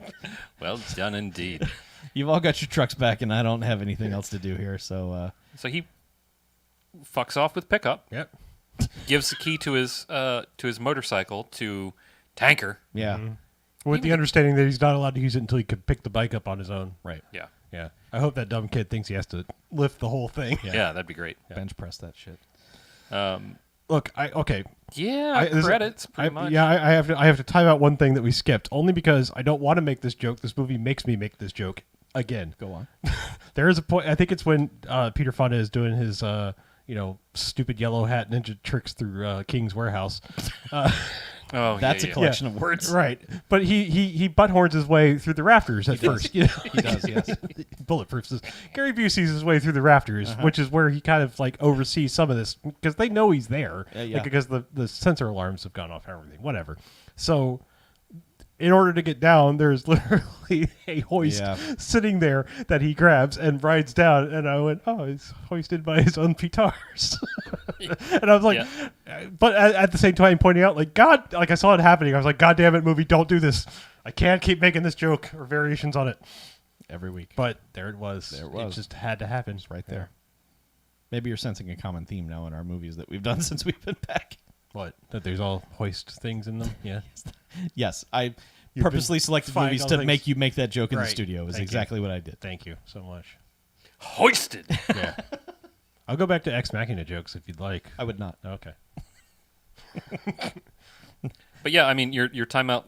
Well done indeed.
You've all got your trucks back and I don't have anything else to do here. So,
So he fucks off with pickup,
Yep.
gives the key to his motorcycle to Tanker.
yeah.
With the understanding that he's not allowed to use it until he can pick the bike up on his own.
Right.
Yeah.
Yeah. I hope that dumb kid thinks he has to lift the whole thing.
Yeah, that'd be great.
Bench press that shit.
Look,
Yeah, credits pretty much.
Yeah, I have to time out one thing that we skipped, only because I don't want to make this joke. This movie makes me make this joke again.
Go on.
There is a point. I think it's when Peter Fonda is doing his stupid yellow hat ninja tricks through King's Warehouse.
Oh,
That's
yeah,
a collection of words.
Right, but he butthorns his way through the rafters at first.
He does, yes.
Bulletproofs this. Gary Busey's his way through the rafters, which is where he kind of like oversees some of this because they know he's there,
Yeah.
like, because the sensor alarms have gone off and everything, whatever. So, in order to get down, there's literally a hoist
Yeah.
sitting there that he grabs and rides down. And I went, oh, he's hoisted by his own petars. And I was like, but at the same time pointing out, like, God, like I saw it happening. I was like, God damn it, movie, don't do this. I can't keep making this joke or variations on it.
Every week.
But there it was.
There it was.
It just had to happen.
Right there. Maybe you're sensing a common theme now in our movies that we've done since we've been back.
What? That there's all hoist things in them? Yeah.
Yes, I
You've
purposely
been
selected
finding
movies
all
to
things.
make you make that joke in the
Right.
studio. Is
Thank you.
exactly what I did.
Thank you so much.
Hoisted.
Yeah. I'll go back to Ex Machina jokes if you'd like.
I would not.
Okay.
But yeah, I mean, your timeout.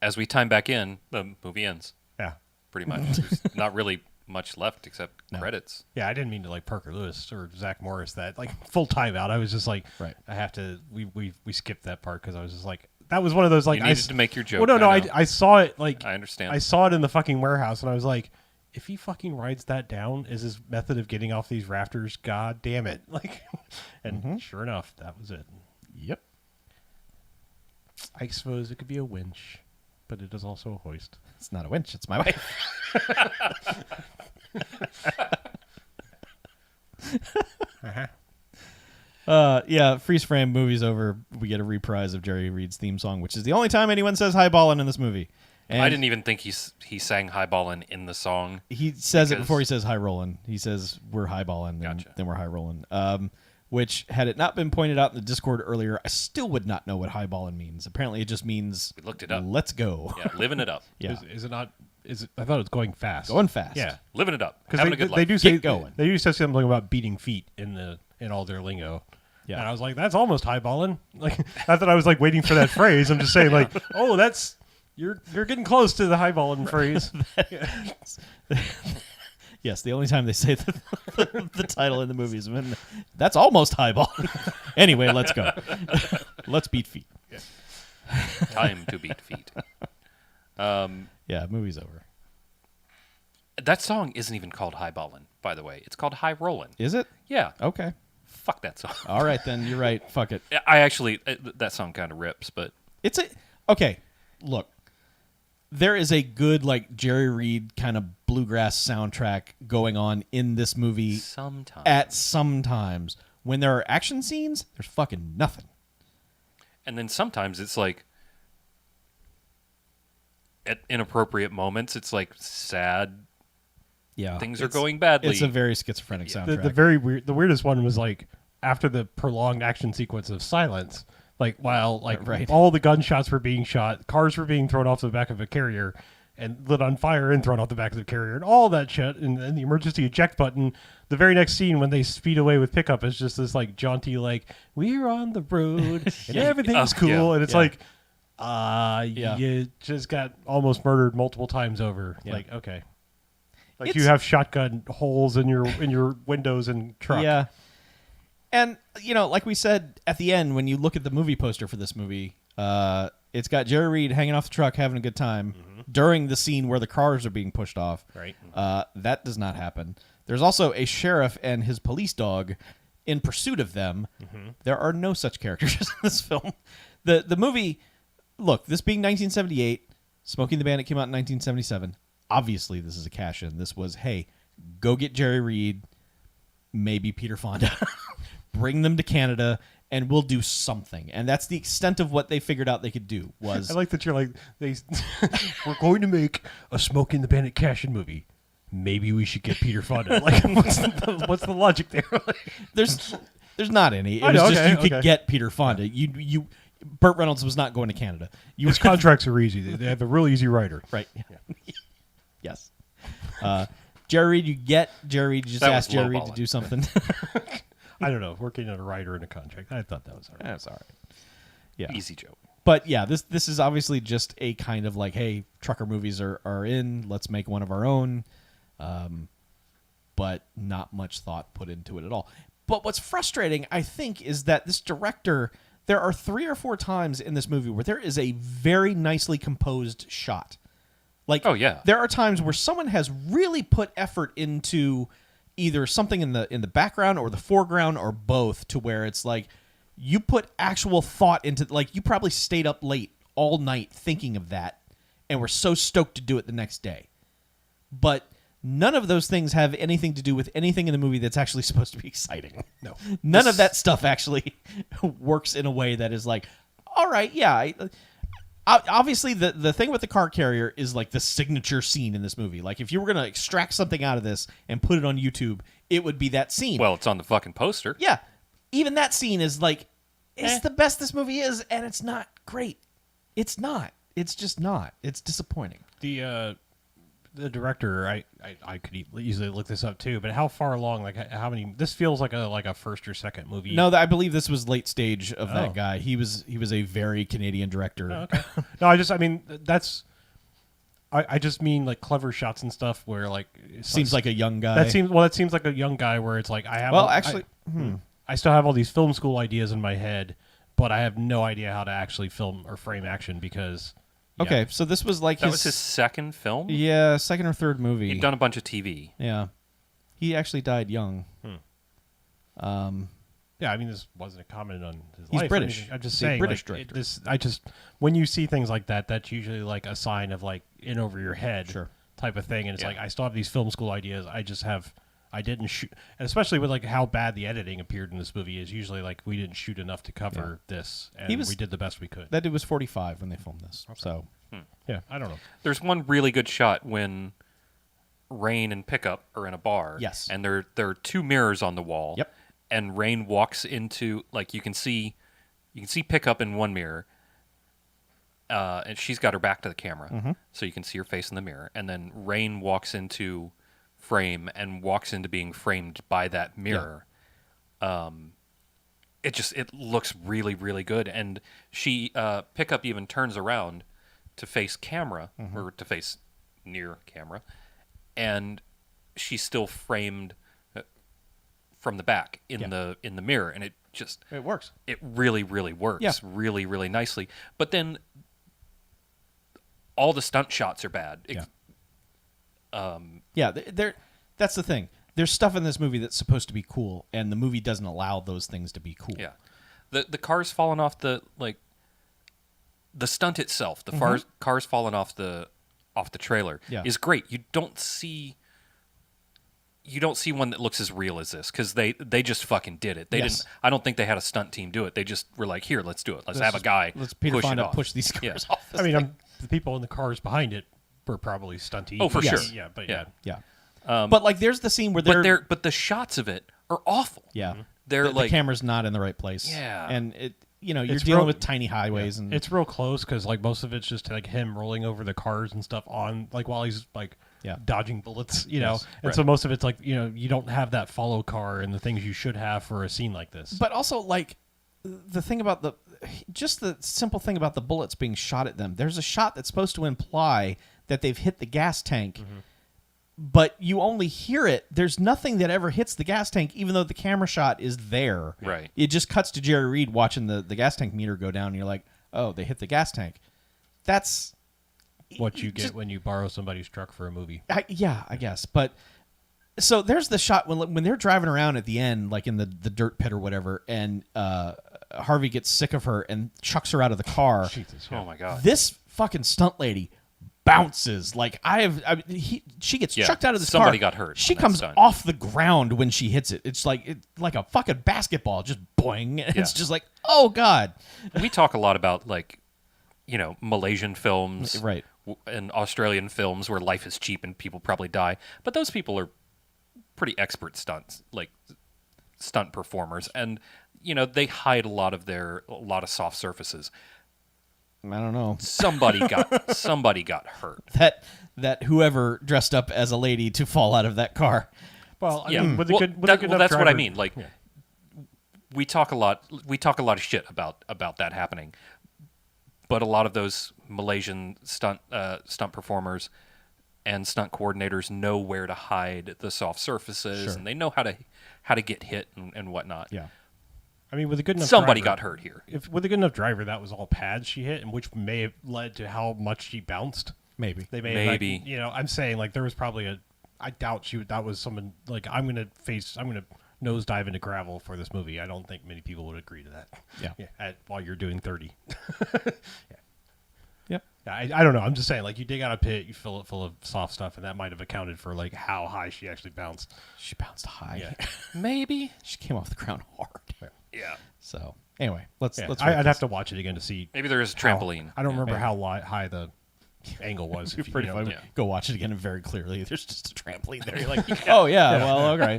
As we time back in, the movie ends
Yeah.
pretty much. There's not really much left except credits.
Yeah, I didn't mean to like Parker Lewis or Zach Morris that like full timeout. I was just like,
Right.
I have to. We skipped that part because I was just like, that was one of those like
You needed to make your joke.
Well, no,
I know.
I saw it like
I understand.
I saw it in the fucking warehouse and I was like, if he fucking rides that down, is his method of getting off these rafters? God damn it! Like, and sure enough, that was it.
Yep.
I suppose it could be a winch, but it is also a hoist.
It's not a winch. It's my wife. Yeah, freeze frame, movie's over. We get a reprise of Jerry Reed's theme song, which is the only time anyone says High-Ballin' in this movie. And
I didn't even think he sang High-Ballin' in the song.
He says it
because-
before he says high rollin'. He says we're high balling,
Gotcha.
then we're high rollin'. Which, had it not been pointed out in the Discord earlier, I still would not know what high ballin' means. Apparently, it just means
We looked it up.
let's go.
Yeah, living it up.
Yeah,
Is it not? Is it? I thought it was going fast.
going fast.
Yeah,
Living it up.
because
Having a good
they
life.
do say
Keep going.
They do say something about beating feet in all their lingo.
Yeah.
And I was like, that's almost highballing. Like, not that I was like waiting for that phrase. I'm just saying, like, oh, that's you're getting close to the highballing phrase.
Yes, the only time they say the title in the movie is when that's almost high ball. Anyway, let's go. Let's beat feet.
Time to beat feet.
Yeah, movie's over.
That song isn't even called High-Ballin', by the way. It's called High Rollin'.
Is it?
Yeah.
Okay.
Fuck that song.
All right, then. You're right. Fuck it.
I actually, that song kind of rips, but
It's a okay. Look, there is a good like Jerry Reed kind of bluegrass soundtrack going on in this movie.
sometimes.
At some times, when there are action scenes, there's fucking nothing.
And then sometimes it's like, at inappropriate moments, it's like sad.
Yeah,
Things are going badly.
It's a very schizophrenic soundtrack.
The weirdest one was like after the prolonged action sequence of silence, like while like
Right.
all the gunshots were being shot, cars were being thrown off the back of a carrier, and lit on fire and thrown off the back of the carrier and all that shit. And then the emergency eject button. The very next scene when they speed away with pickup is just this like jaunty like we're on the road and everything's cool.
Yeah.
And it's
Yeah.
like, you just got almost murdered multiple times over.
Yeah.
Like, okay. Like
It's-
you have shotgun holes in your windows and truck.
Yeah. And, like we said at the end, when you look at the movie poster for this movie, it's got Jerry Reed hanging off the truck having a good time during the scene where the cars are being pushed off.
Right.
That does not happen. There's also a sheriff and his police dog in pursuit of them. There are no such characters in this film. The movie, look, this being 1978, Smokey and the Bandit came out in 1977. Obviously, this is a cash-in. This was, hey, go get Jerry Reed, maybe Peter Fonda, bring them to Canada, and we'll do something. And that's the extent of what they figured out they could do. Was
I like that you're like, we're going to make a Smokey and the Bandit cash-in movie. Maybe we should get Peter Fonda. Like, what's the logic there?
there's not any. It
I
was
know,
just
okay,
you could
okay.
get Peter Fonda. Burt Reynolds was not going to Canada.
His contracts are easy. They have a real easy writer.
Right. Yes. Jerry Reed, you get Jerry Reed. You just
That
ask
was
Jerry Reed
lowballing.
to do something.
I don't know. Working on a writer and a contract. I thought that was all right.
That's all right. Yeah.
Easy joke.
But yeah, this is obviously just a kind of like, hey, trucker movies are in. Let's make one of our own. But not much thought put into it at all. But what's frustrating, I think, is that this director, there are 3 or 4 times in this movie where there is a very nicely composed shot. Like,
Oh, yeah.
there are times where someone has really put effort into either something in the background or the foreground or both, to where it's like you put actual thought into, like, you probably stayed up late all night thinking of that and were so stoked to do it the next day. But none of those things have anything to do with anything in the movie that's actually supposed to be exciting.
No.
None of that stuff actually works in a way that is like, all right, yeah. Obviously, the thing with the car carrier is like the signature scene in this movie. Like, if you were going to extract something out of this and put it on YouTube, it would be that scene.
Well, it's on the fucking poster.
Yeah. Even that scene is like, it's the best this movie is, and it's not great. It's not. It's just not. It's disappointing.
The director, I could easily look this up too, but how far along? Like, how many? This feels like a first or second movie.
No, I believe this was late stage of
Oh.
that guy. He was a very Canadian director.
Oh, okay. No, I just mean like clever shots and stuff where like
Seems like a young guy.
that seems like a young guy where it's like I have.
Well, actually,
I still have all these film school ideas in my head, but I have no idea how to actually film or frame action because. Yeah.
okay, so this was like
That was his second film?
yeah, second or third movie.
He'd done a bunch of TV.
Yeah, he actually died young.
Yeah, I mean, this wasn't a comment on his
He's
life or
British.
anything. I'm just
He's a
saying,
British
like,
director.
when you see things like that, that's usually like a sign of like in over your head
Sure.
type of thing. And it's
Yeah.
like, I still have these film school ideas. I didn't shoot, and especially with like how bad the editing appeared in this movie is usually like we didn't shoot enough to cover this, and we did the best we could.
That dude was 45 when they filmed this. So
Yeah, I don't know.
There's one really good shot when Rain and Pickup are in a bar.
Yes.
And there are 2 mirrors on the wall.
Yep.
And Rain walks into, like, you can see Pickup in one mirror, and she's got her back to the camera, so you can see her face in the mirror. And then Rain walks into frame and walks into being framed by that mirror. It looks really, really good. And she Pickup even turns around to face camera, or to face near camera, and she's still framed from the back in the mirror, and it
works.
it really, really works.
Yeah.
Really, really nicely. But then all the stunt shots are bad.
Yeah, that's the thing. There's stuff in this movie that's supposed to be cool, and the movie doesn't allow those things to be cool.
Yeah. The cars falling off the stunt itself, the cars falling off the trailer is great. You don't see one that looks as real as this, because they just fucking did it. They
Yes.
didn't. I don't think they had a stunt team do it. They just were like, here, let's do it. Let's have a guy
Let's Peter
push it
Fonda
off.
push these cars off.
I mean, the people in the cars behind it were probably stunty.
Oh, for
Yes.
sure.
Yeah, but
Yeah.
yeah.
Yeah. But like, there's the scene where
But the shots of it are awful.
yeah,
They're
the
like
camera's not in the right place.
Yeah.
and you're
It's
dealing
real-
with tiny highways and
It's real close because like most of it's just like him rolling over the cars and stuff on like while he's like dodging bullets, and so most of it's like you don't have that follow car and the things you should have for a scene like this.
But also, like, the thing about the simple thing about the bullets being shot at them. There's a shot that's supposed to imply that they've hit the gas tank, but you only hear it. There's nothing that ever hits the gas tank, even though the camera shot is there.
Right.
It just cuts to Jerry Reed watching the gas tank meter go down, and you're like, oh, they hit the gas tank. That's
what you get when you borrow somebody's truck for a movie.
I guess. But so there's the shot when they're driving around at the end, like in the dirt pit or whatever, and Harvey gets sick of her and chucks her out of the car.
Jesus,
Oh my god.
This fucking stunt lady bounces like she gets chucked out of this car.
Somebody got hurt
She
on that
comes
stunt.
off the ground when she hits it. It's like a fucking basketball, just boing. And It's just like, oh god.
We talk a lot about like, Malaysian films,
Right.
And Australian films where life is cheap and people probably die. But those people are pretty expert stunt performers, and they hide a lot of soft surfaces.
I don't know.
Somebody got hurt.
That whoever dressed up as a lady to fall out of that car.
Well, I
Yeah,
mean, with a
well,
good
that's
enough
what I
driver-
mean. Like, we talk a lot of shit about that happening, but a lot of those Malaysian stunt performers and stunt coordinators know where to hide the soft surfaces, and they know how to get hit and whatnot.
Yeah.
I mean, with a good enough
Somebody
driver,
got hurt here.
If with a good enough driver, that was all pads she hit, and which may have led to how much she bounced.
Maybe.
They may
Maybe.
have, like, I'm saying like there was probably I doubt that was someone like I'm gonna nosedive into gravel for this movie. I don't think many people would agree to that.
Yeah.
While you're doing 30.
Yep.
I don't know. I'm just saying, like, you dig out a pit, you fill it full of soft stuff, and that might have accounted for like how high she actually bounced.
She bounced high.
Yeah.
Maybe.
She came off the ground hard.
Yeah.
So anyway, let's.
I'd have to watch it again to see.
Maybe there is a trampoline.
I don't remember
maybe.
how high the angle was.
It's pretty funny.
yeah.
Go watch it again, and very clearly, there's just a trampoline there. You're like, oh yeah, well, okay.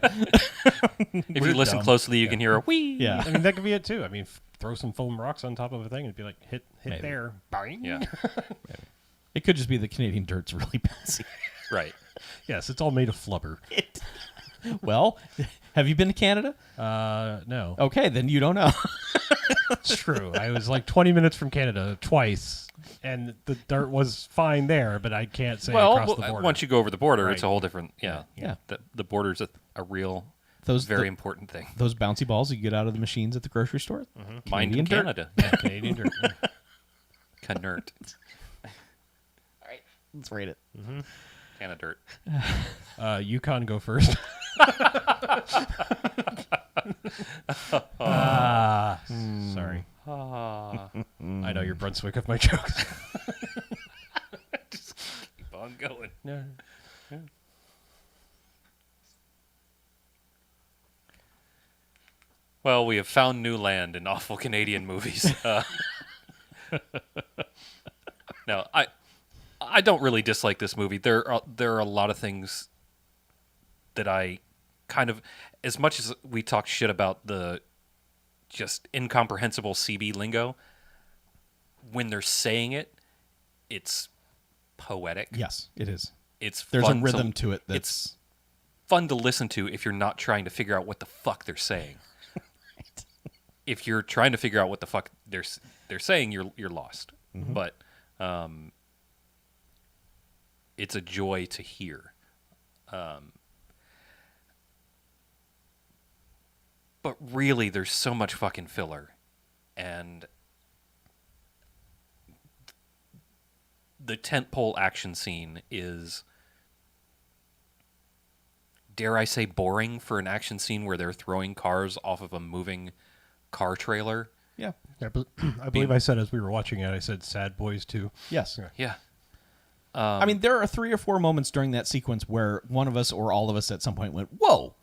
If you listen closely, you can hear a whee.
Yeah.
I mean, that could be it too. I mean, throw some foam rocks on top of a thing and be like, hit
Maybe.
there, bang.
Yeah.
It could just be the Canadian dirt's really bouncy.
Right.
Yes, it's all made of flubber.
Well, have you been to Canada?
No,
Okay, then you don't know.
it's true. I was like 20 minutes from Canada twice, and the dirt was fine there, but I can't say across the border.
Once you go over the border, it's a
Right.
whole different. Yeah.
Yeah.
The border's a real,
Those
very important thing.
those bouncy balls you get out of the machines at the grocery store.
Mind
Canadian
in
dirt.
Canada.
Yeah, Canadian dirt. Yeah.
Canert.
All right, let's rate it.
Canada dirt.
Yukon, go first. Sorry. I know you're Brunswick of my jokes.
Keep on going.
Yeah.
Well, we have found new land in awful Canadian movies. No, I don't really dislike this movie. There are a lot of things that I kind of, as much as we talk shit about the just incomprehensible CB lingo, when they're saying it, it's poetic.
Yes, it is.
It's
There's
fun
a rhythm to it. That's
it's fun to listen to if you're not trying to figure out what the fuck they're saying. If you're trying to figure out what the fuck they're saying, you're lost. But it's a joy to hear. But really, there's so much fucking filler, and the tentpole action scene is, dare I say, boring for an action scene where they're throwing cars off of a moving car trailer.
yeah.
I believe I said as we were watching it, I said "Sad Boys" too.
Yes.
Yeah.
I mean, there are 3 or 4 moments during that sequence where one of us or all of us at some point went, "Whoa!"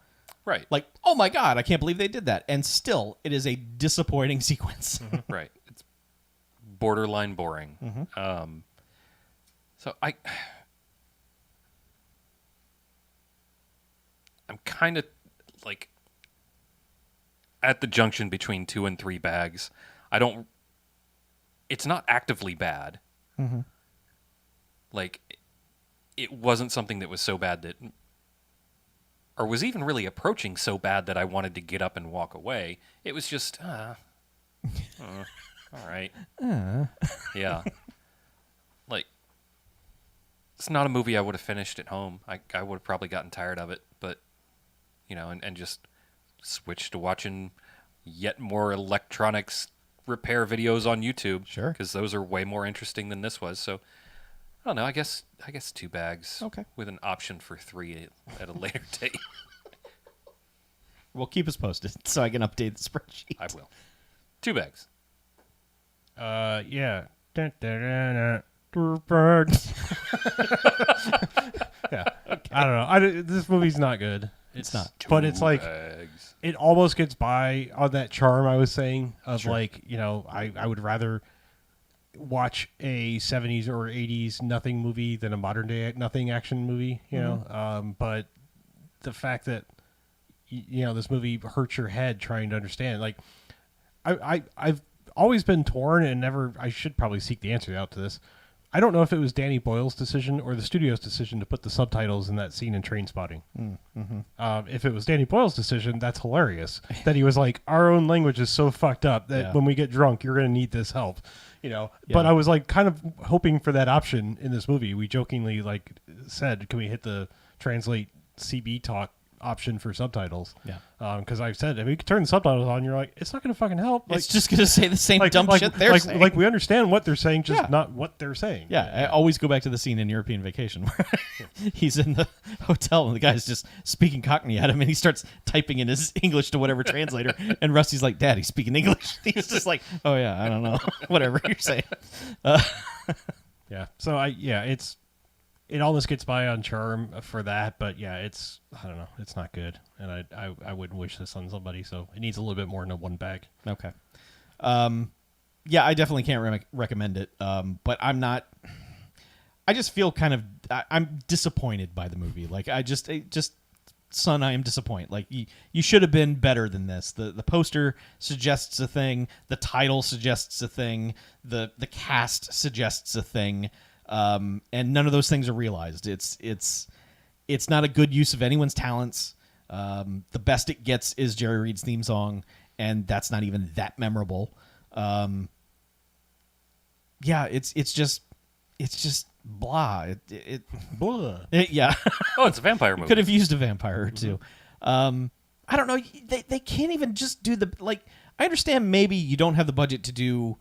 Right.
Like, "Oh my god, I can't believe they did that!" And still, it is a disappointing sequence.
Right. It's borderline boring. So I'm kind of like at the junction between 2 and 3 bags. I don't. It's not actively bad.
Mm-hmm.
Like, it wasn't something that was so bad that, or was even really approaching so bad that I wanted to get up and walk away. It was just, all right. Yeah. Like, it's not a movie I would have finished at home. I would have probably gotten tired of it, but, and just switched to watching yet more electronics repair videos on YouTube.
Sure.
Because those are way more interesting than this was. So, I don't know. I guess 2 bags.
Okay.
With an option for 3 at a later date.
Well, keep us posted so I can update the spreadsheet.
I will. 2 bags.
Yeah. Dun, dun, dun, dun. 2 bags. Yeah. Okay. I don't know. This movie's not good.
It's not.
But it's like,
Bags.
it almost gets by on that charm I was saying of
Sure.
like, I would rather watch a 70s or 80s nothing movie than a modern day nothing action movie, but the fact that this movie hurts your head trying to understand, like I've always been torn and I should probably seek the answer out to this. I don't know if it was Danny Boyle's decision or the studio's decision to put the subtitles in that scene in Trainspotting. If it was Danny Boyle's decision, that's hilarious. That he was like, our own language is so fucked up that when we get drunk, you're going to need this help. But I was like kind of hoping for that option in this movie. We jokingly like said, can we hit the translate CB talk option for subtitles?
Yeah.
Because I said, if you could turn the subtitles on, you're like, it's not going to fucking help.
It's just going to say the same dumb shit they're saying.
Like we understand what they're saying, just not what they're saying.
Yeah, I always go back to the scene in European Vacation where he's in the hotel and the guy's just speaking Cockney at him and he starts typing in his English to whatever translator and Rusty's like, Dad, he's speaking English. He's just like, oh yeah, I don't know. Whatever you're saying.
Yeah. So it almost gets by on charm for that, but yeah, I don't know, it's not good, and I wouldn't wish this on somebody, so it needs a little bit more than a 1 bag.
Okay. Yeah, I definitely can't recommend it. But I'm not. I just feel kind of. I'm disappointed by the movie. Like son, I am disappointed. Like you should have been better than this. The poster suggests a thing. The title suggests a thing. The cast suggests a thing. And none of those things are realized. It's not a good use of anyone's talents. The best it gets is Jerry Reed's theme song, and that's not even that memorable. Yeah, it's just blah.
Blah.
Yeah.
Oh, it's a vampire movie.
Could have used a vampire or two. I don't know. They can't even just do I understand maybe you don't have the budget to do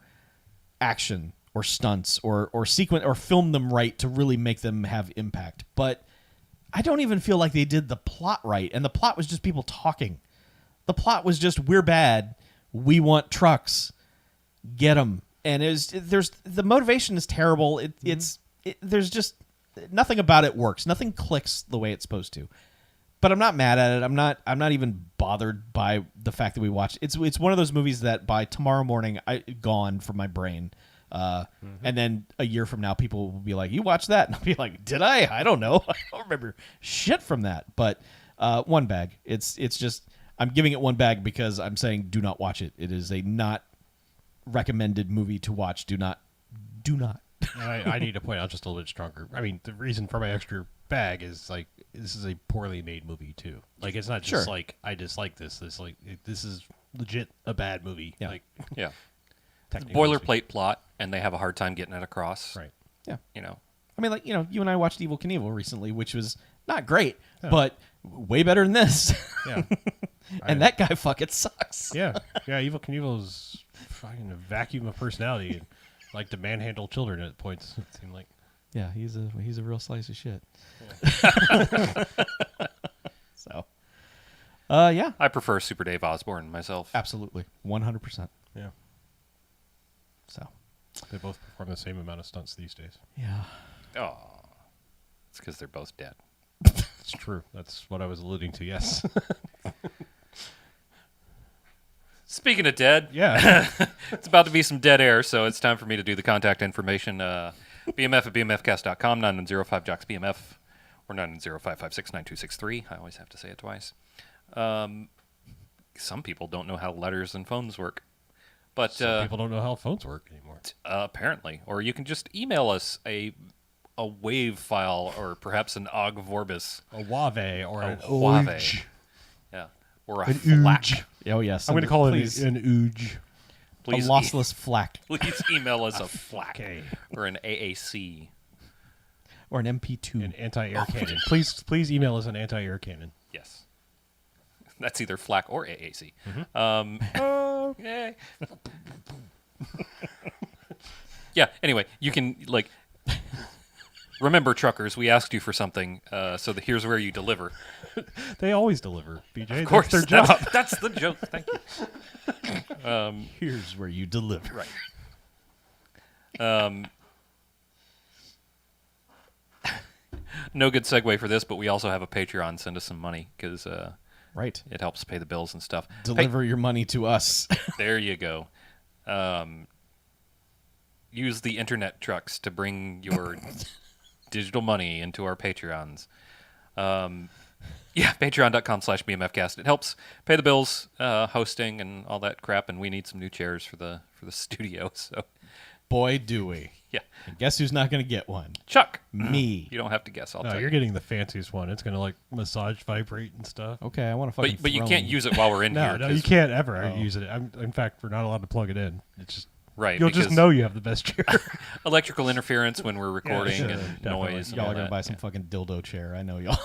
action or stunts or sequence or film them right to really make them have impact. But I don't even feel like they did the plot right. And the plot was just people talking. The plot was just, we're bad. We want trucks. Get them. And the motivation is terrible. There's just nothing about it works. Nothing clicks the way it's supposed to. But I'm not mad at it. I'm not even bothered by the fact that we watched. It's one of those movies that by tomorrow morning gone from my brain. And then a year from now, people will be like, "You watched that?" And I'll be like, "Did I? I don't know. I don't remember shit from that." But 1 bag. It's just I'm giving it 1 bag because I'm saying do not watch it. It is a not recommended movie to watch. Do not.
I need to point out just a little bit stronger. I mean, the reason for my extra bag is like this is a poorly made movie too. Like it's not just like I dislike this. This is legit a bad movie.
Yeah.
Like
Yeah.
technically
Boilerplate plot, and they have a hard time getting it across.
Right.
Yeah.
I
mean, like, you and I watched Evel Knievel recently, which was not great, but way better than this.
Yeah.
And that guy fucking sucks.
Yeah. Evel Knievel is fucking a vacuum of personality and like to manhandle children at points. It seemed like.
Yeah, he's a real slice of shit. So, yeah,
I prefer Super Dave Osborne myself.
absolutely, 100%.
Yeah.
So,
They both perform the same amount of stunts these days.
yeah,
Oh, it's because they're both dead.
It's true. That's what I was alluding to. Yes.
Speaking of dead,
Yeah.
it's about to be some dead air, so it's time for me to do the contact information. BMF at BMFcast.com, 9905-JOCKS-BMF, or 9905569263. I always have to say it twice. Some people don't know how letters and phones work. But
People don't know how phones work anymore.
apparently, or you can just email us a wave file or perhaps an OGG Vorbis.
A Wave or an
Huawei.
Ooge.
Yeah, or a
An
FLAC.
Ooge.
Oh yes,
I'm going to call
please,
it an Ooge.
a
Please,
lossless FLAC
please email us a FLAC
Okay.
or an AAC.
or an MP2.
An anti-air cannon. Please email us an anti-air cannon.
Yes. That's either FLAC or AAC. Yay. Yeah, anyway, you can, like, remember, truckers, we asked you for something, so here's where you deliver.
They always deliver, BJ.
Of course,
That's their job.
That's the joke. Thank you.
Here's where you deliver.
Right. No good segue for this, but we also have a Patreon. Send us some money because
Right.
it helps pay the bills and stuff.
Deliver your money to us.
There you go. Use the internet trucks to bring your digital money into our Patreons. Yeah, patreon.com/BMFcast. It helps pay the bills, hosting and all that crap, and we need some new chairs for the studio. So,
Boy, do we.
yeah.
And guess who's not going to get one?
Chuck.
Me.
You don't have to guess. I'll
No,
tell
you're
you.
getting the fanciest one. It's going to like massage, vibrate, and stuff.
Okay, I want to fucking
But you
throne.
can't use it while we're in
No,
here.
no,
'cause-
you can't ever
Oh.
use it. In fact, we're not allowed to plug it in. It's just
Right.
you'll just
because
know you have the best chair.
electrical interference when we're recording
sure,
and
definitely.
noise. and
Y'all
all
are going to
that.
buy some fucking dildo chair. I know y'all.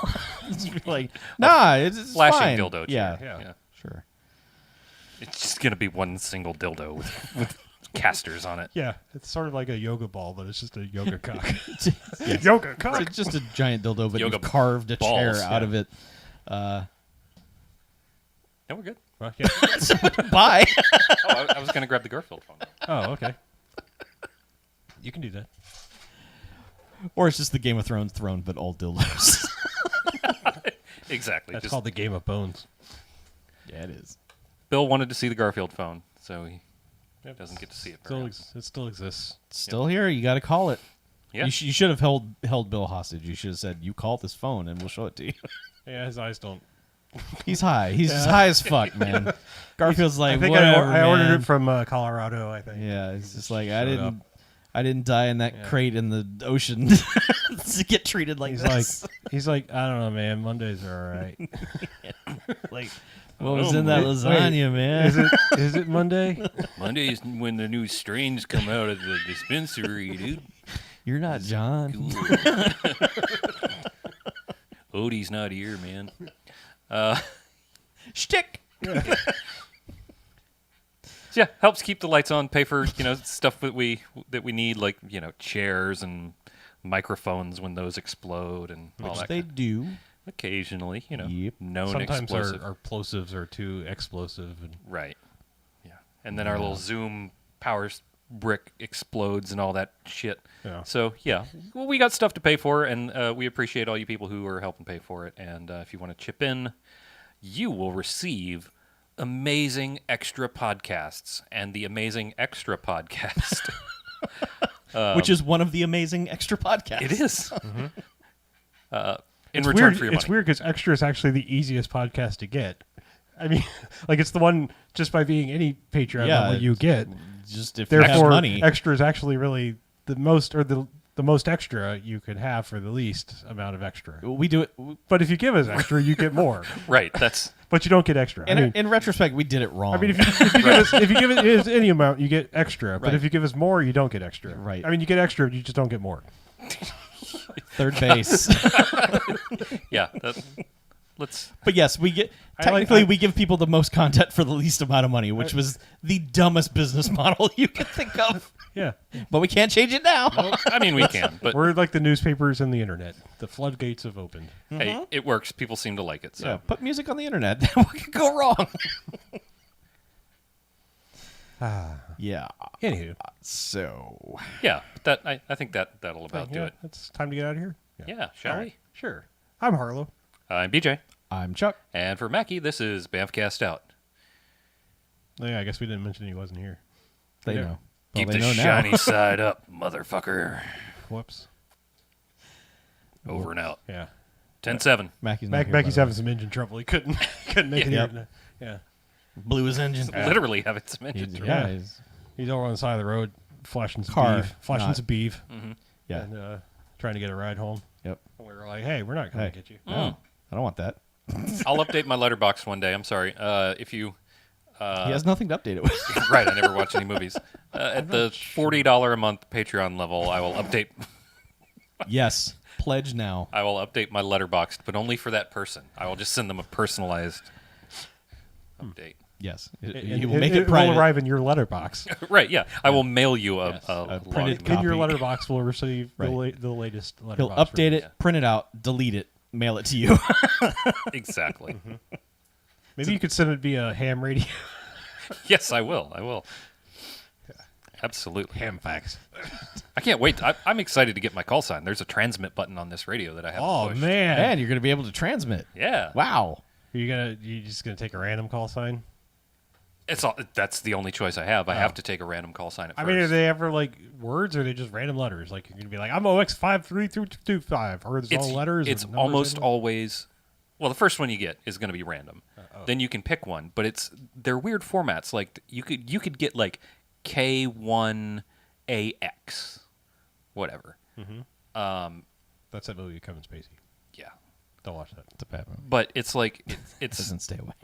Just be like, nah, it's
Flashing
fine.
dildo chair.
Yeah,
Yeah.
sure.
It's just going to be one single dildo with casters on it.
Yeah, it's sort of like a yoga ball, but it's just a yoga cock.
Yes.
Yoga cock.
It's just a giant dildo, but
Yoga
you've carved a chair
balls,
out
yeah.
of it.
No, we're good.
Well, yeah.
Bye.
Oh, I was going to grab the Garfield phone.
Oh, okay. You can do that.
Or it's just the Game of Thrones throne, but all dildos.
Exactly.
That's
Just
called the Game of Bones.
Yeah, it is.
Bill wanted to see the Garfield phone, so he doesn't get to see it. very often.
It still exists.
It's still here. You got to call it.
Yeah.
You should have held Bill hostage. You should have said, "You call this phone, and we'll show it to you."
Yeah, his eyes don't.
He's high. He's just high as fuck, man. Garfield's like,
I think
whatever,
I ordered
man."
it from Colorado. I think.
Yeah, it's just like
showed
I didn't die in that
Yeah.
crate in the ocean to get treated like
He's
this.
he's like, I don't know, man. Mondays are all right.
Like, what was
Oh,
in that
wait,
lasagna, man?
Is it Monday?
Monday's when the new strains come out of the dispensary, dude.
You're not John.
Cool. Odie's not here, man.
Shtick.
So yeah, helps keep the lights on, pay for stuff that we need, like chairs and microphones when those explode and all
Which
that.
they do.
Occasionally,
Yep.
known
Sometimes
explosive.
our plosives are too explosive. And
Right. Yeah. And then our little Zoom brick explodes and all that shit.
Yeah.
So, yeah. Well, we got stuff to pay for, and we appreciate all you people who are helping pay for it. And if you want to chip in, you will receive amazing extra podcasts and the amazing extra podcast.
Which is one of the amazing extra podcasts.
It is. In
it's
return
weird.
for your
It's
money.
weird because Extra is actually the easiest podcast to get. I mean, like it's the one just by being any Patreon
Yeah,
level you get.
Just if you have
Therefore,
money.
Extra is actually really the most or the most extra you could have for the least amount of extra.
We do it.
But if you give us extra, you get more.
Right. That's
But you don't get extra.
In retrospect, we did it wrong.
I mean, if you give us any amount, you get extra. But
Right.
if you give us more, you don't get extra.
Right.
I mean, you get extra, you just don't get more.
third base.
yeah. Let's.
But yes, we get
I like-
technically we give people the most content for the least amount of money, which was the dumbest business model you could think of.
Yeah.
But we can't change it now.
I mean, we can, but
We're like the newspapers and the internet. The floodgates have opened.
hey, it works. People seem to like it. So
Yeah, put music on the internet. What could go wrong? Yeah.
Anywho.
So
yeah, but I think that'll about do it.
It's time to get out of here.
Yeah, shall
All
we?
right. Sure. I'm Harlow.
I'm BJ,
I'm Chuck.
and for Mackie, this is BMFcast out.
Oh, yeah, I guess we didn't mention he wasn't here.
They
Yeah.
know.
Keep
Well, they
the
know now.
shiny side up, motherfucker.
Whoops.
Over and out.
Yeah.
10-7.
Mackie's not here, by
Mackie's
the way.
having some engine trouble. He couldn't make it
Yep.
here. Yeah.
Blew his engine.
Literally having some engine
He's-
trouble.
yeah, he's-
He's over on the side of the road, flashing some
Car,
beef, flashing
not-
some beef,
yeah.
and trying to get a ride home.
Yep.
And we were like, "Hey, we're not coming
Hey.
to get you."
No, I don't want that.
I'll update my letterbox one day. I'm sorry. If you
He has nothing to update it with.
right, I never watch any movies. At the $40 a month Patreon level, I will update.
Yes. Pledge now.
I will update my letterbox, but only for that person. I will just send them a personalized update.
Yes.
And
You will make it
will
private.
arrive in your letterbox.
Right? Yeah, I will mail you a,
Yes,
a
a
login
printed
copy.
In your
Copy.
letterbox will receive
Right.
the latest letterbox.
He'll update it,
Yeah.
print it out, delete it, mail it to you.
Exactly.
Maybe you could send it via ham radio.
Yes, I will. I will. Absolutely.
Ham fax.
I can't wait. I'm excited to get my call sign. There's a transmit button on this radio that I haven't
Oh
pushed.
man.
Man, you're going to be able to transmit.
Yeah.
Wow.
You just gonna take a random call sign?
That's the only choice I have. I have to take a random call sign at
I
first.
mean, are they ever like words, or are they just random letters? Like you're gonna be like, "I'm OX53225," or it's all letters. or
It's
numbers
almost
in it?
always. Well, the first one you get is going to be random. Then you can pick one, but they're weird formats. Like you could get like K1AX, whatever.
That's that movie, Kevin Spacey.
Yeah,
Don't watch that.
It's a bad one.
but it's like it's.
Doesn't stay away.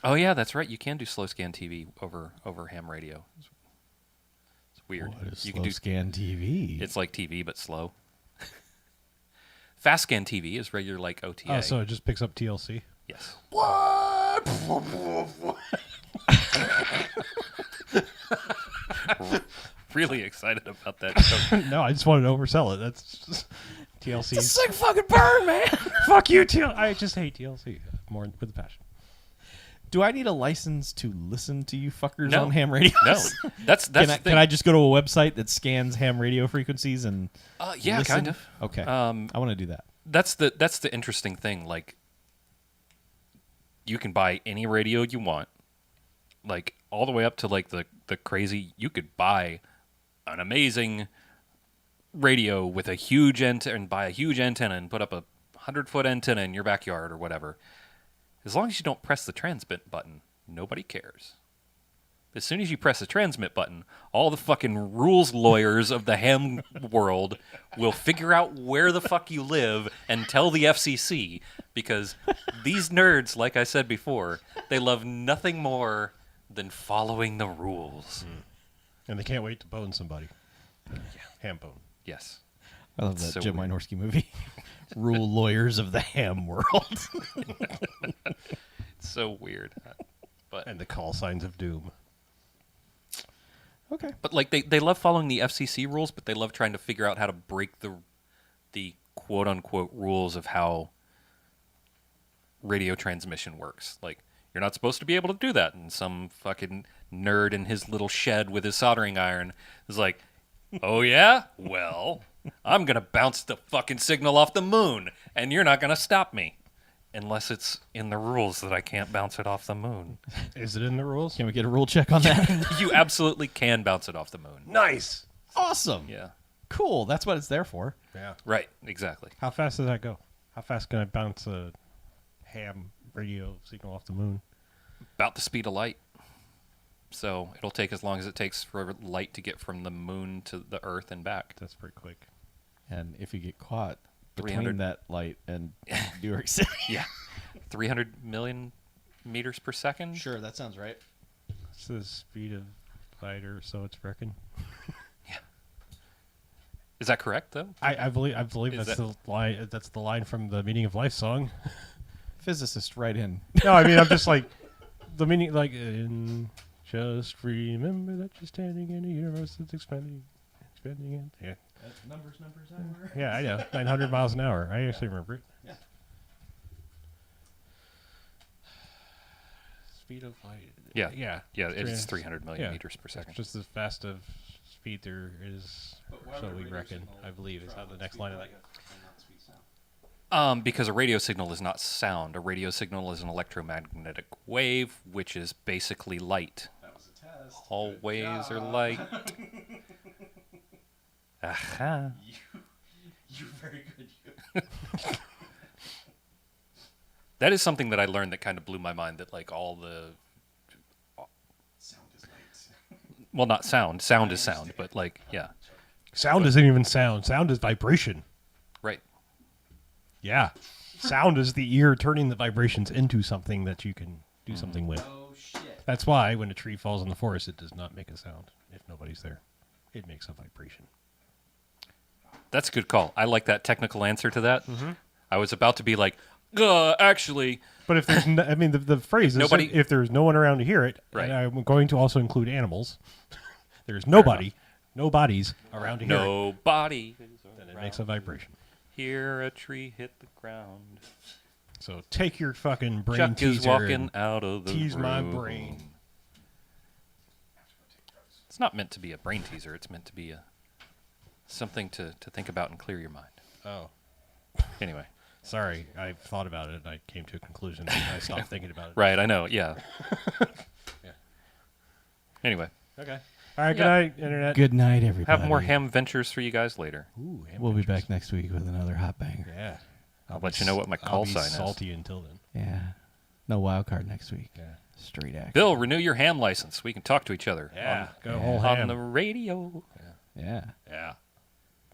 Oh yeah, that's right. You can do slow scan TV over ham radio. It's weird.
What is
you
slow
can do.
scan TV?
It's like TV but slow. Fast scan TV is regular like OTA.
Oh, so it just picks up TLC.
Yes. Really excited about that joke.
No, I just wanted to oversell it. That's just TLC.
sick fucking burn, man.
Fuck you, TLC. I just hate TLC more with a passion.
Do I need a license to listen to you fuckers
No.
on ham radio?
No, that's the thing.
Can I just go to a website that scans ham radio frequencies and
Yeah,
listen?
kind of.
Okay. I want to do that.
That's the interesting thing. Like, you can buy any radio you want, like all the way up to like the crazy. You could buy an amazing radio with a huge antenna and buy a huge antenna and put up a 100-foot antenna in your backyard or whatever. As long as you don't press the transmit button, nobody cares. As soon as you press the transmit button, all the fucking rules lawyers of the ham world will figure out where the fuck you live and tell the FCC, because these nerds, like I said before, they love nothing more than following the rules.
And they can't wait to bone somebody. Ham bone.
Yes.
I love that
So
Jim
weird.
Wynorski movie. Rule lawyers of the ham world.
It's so weird. But
And the call signs of doom.
Okay.
But like they love following the FCC rules, but they love trying to figure out how to break the quote unquote rules of how radio transmission works. Like, you're not supposed to be able to do that, and some fucking nerd in his little shed with his soldering iron is like, "Oh yeah? Well, I'm gonna bounce the fucking signal off the moon, and you're not gonna stop me. Unless it's in the rules that I can't bounce it off the moon."
Is it in the rules?
Can we get a rule check on that?
You absolutely can bounce it off the moon.
Nice.
Awesome.
Yeah.
Cool. That's what it's there for.
Yeah.
Right, exactly.
How fast does that go? How fast can I bounce a ham radio signal off the moon?
About the speed of light. So it'll take as long as it takes for light to get from the moon to the earth and back.
That's pretty quick.
And if you get caught between
300
that light and New York City.
Yeah. 300 million meters per second?
Sure, that sounds right.
It's the speed of light, or so it's reckoned.
Is that correct, though?
I believe
Is
that's
that-
the line. That's the line from the Meaning of Life song.
Physicist, right in.
No, I mean I'm just like the meaning, like just remember that you're standing in a universe that's expanding. And, yeah,
Numbers.
yeah, I know. 900 miles an hour. I actually remember it.
Yeah.
Speed of light.
Yeah.
Yeah.
Yeah, it's
Three-
300 million
yeah.
meters per second.
Just as fast of speed there is, so we reckon. I believe is how the next line of that.
Because a radio signal is not sound. A radio signal is an electromagnetic wave, which is basically light.
That was a test.
All waves are light. Aha.
You're very good.
That is something that I learned that kind of blew my mind. That like all the
Sound is light.
well, not sound. Sound is sound, but like yeah,
Sound isn't even sound. Sound is vibration.
right.
Yeah. Sound is the ear turning the vibrations into something that you can do something with.
Oh shit.
That's why when a tree falls in the forest, it does not make a sound if nobody's there. It makes a vibration.
That's a good call. I like that technical answer to that. I was about to be like, actually,
But if there's, I mean, the phrase is
nobody-
if there's no one around to hear it,
Right.
and I'm going to also include animals. There's nobody, no bodies around to hear it.
nobody
Then it makes a vibration.
hear a tree hit the ground.
So take your fucking brain
Chuck is
teaser
walking
and
out of the
tease my
room.
brain.
It's not meant to be a brain teaser. It's meant to be something to think about and clear your mind.
Oh,
Anyway,
sorry. I thought about it and I came to a conclusion and I stopped thinking about it.
right? I know. Yeah.
Yeah.
Anyway,
Okay. All right. Good
Yeah.
night, Internet.
Good night, everybody.
have more ham ventures for you guys later.
Ooh, ham
We'll be
ventures.
back next week with another hot banger.
Yeah.
I'll let you know what my call sign is.
Salty until then.
Yeah. No wild card next week.
Yeah.
Straight action.
Bill, renew your ham license. We can talk to each other
Yeah. Go
Yeah.
whole
on
ham.
the radio.
Yeah.
Yeah.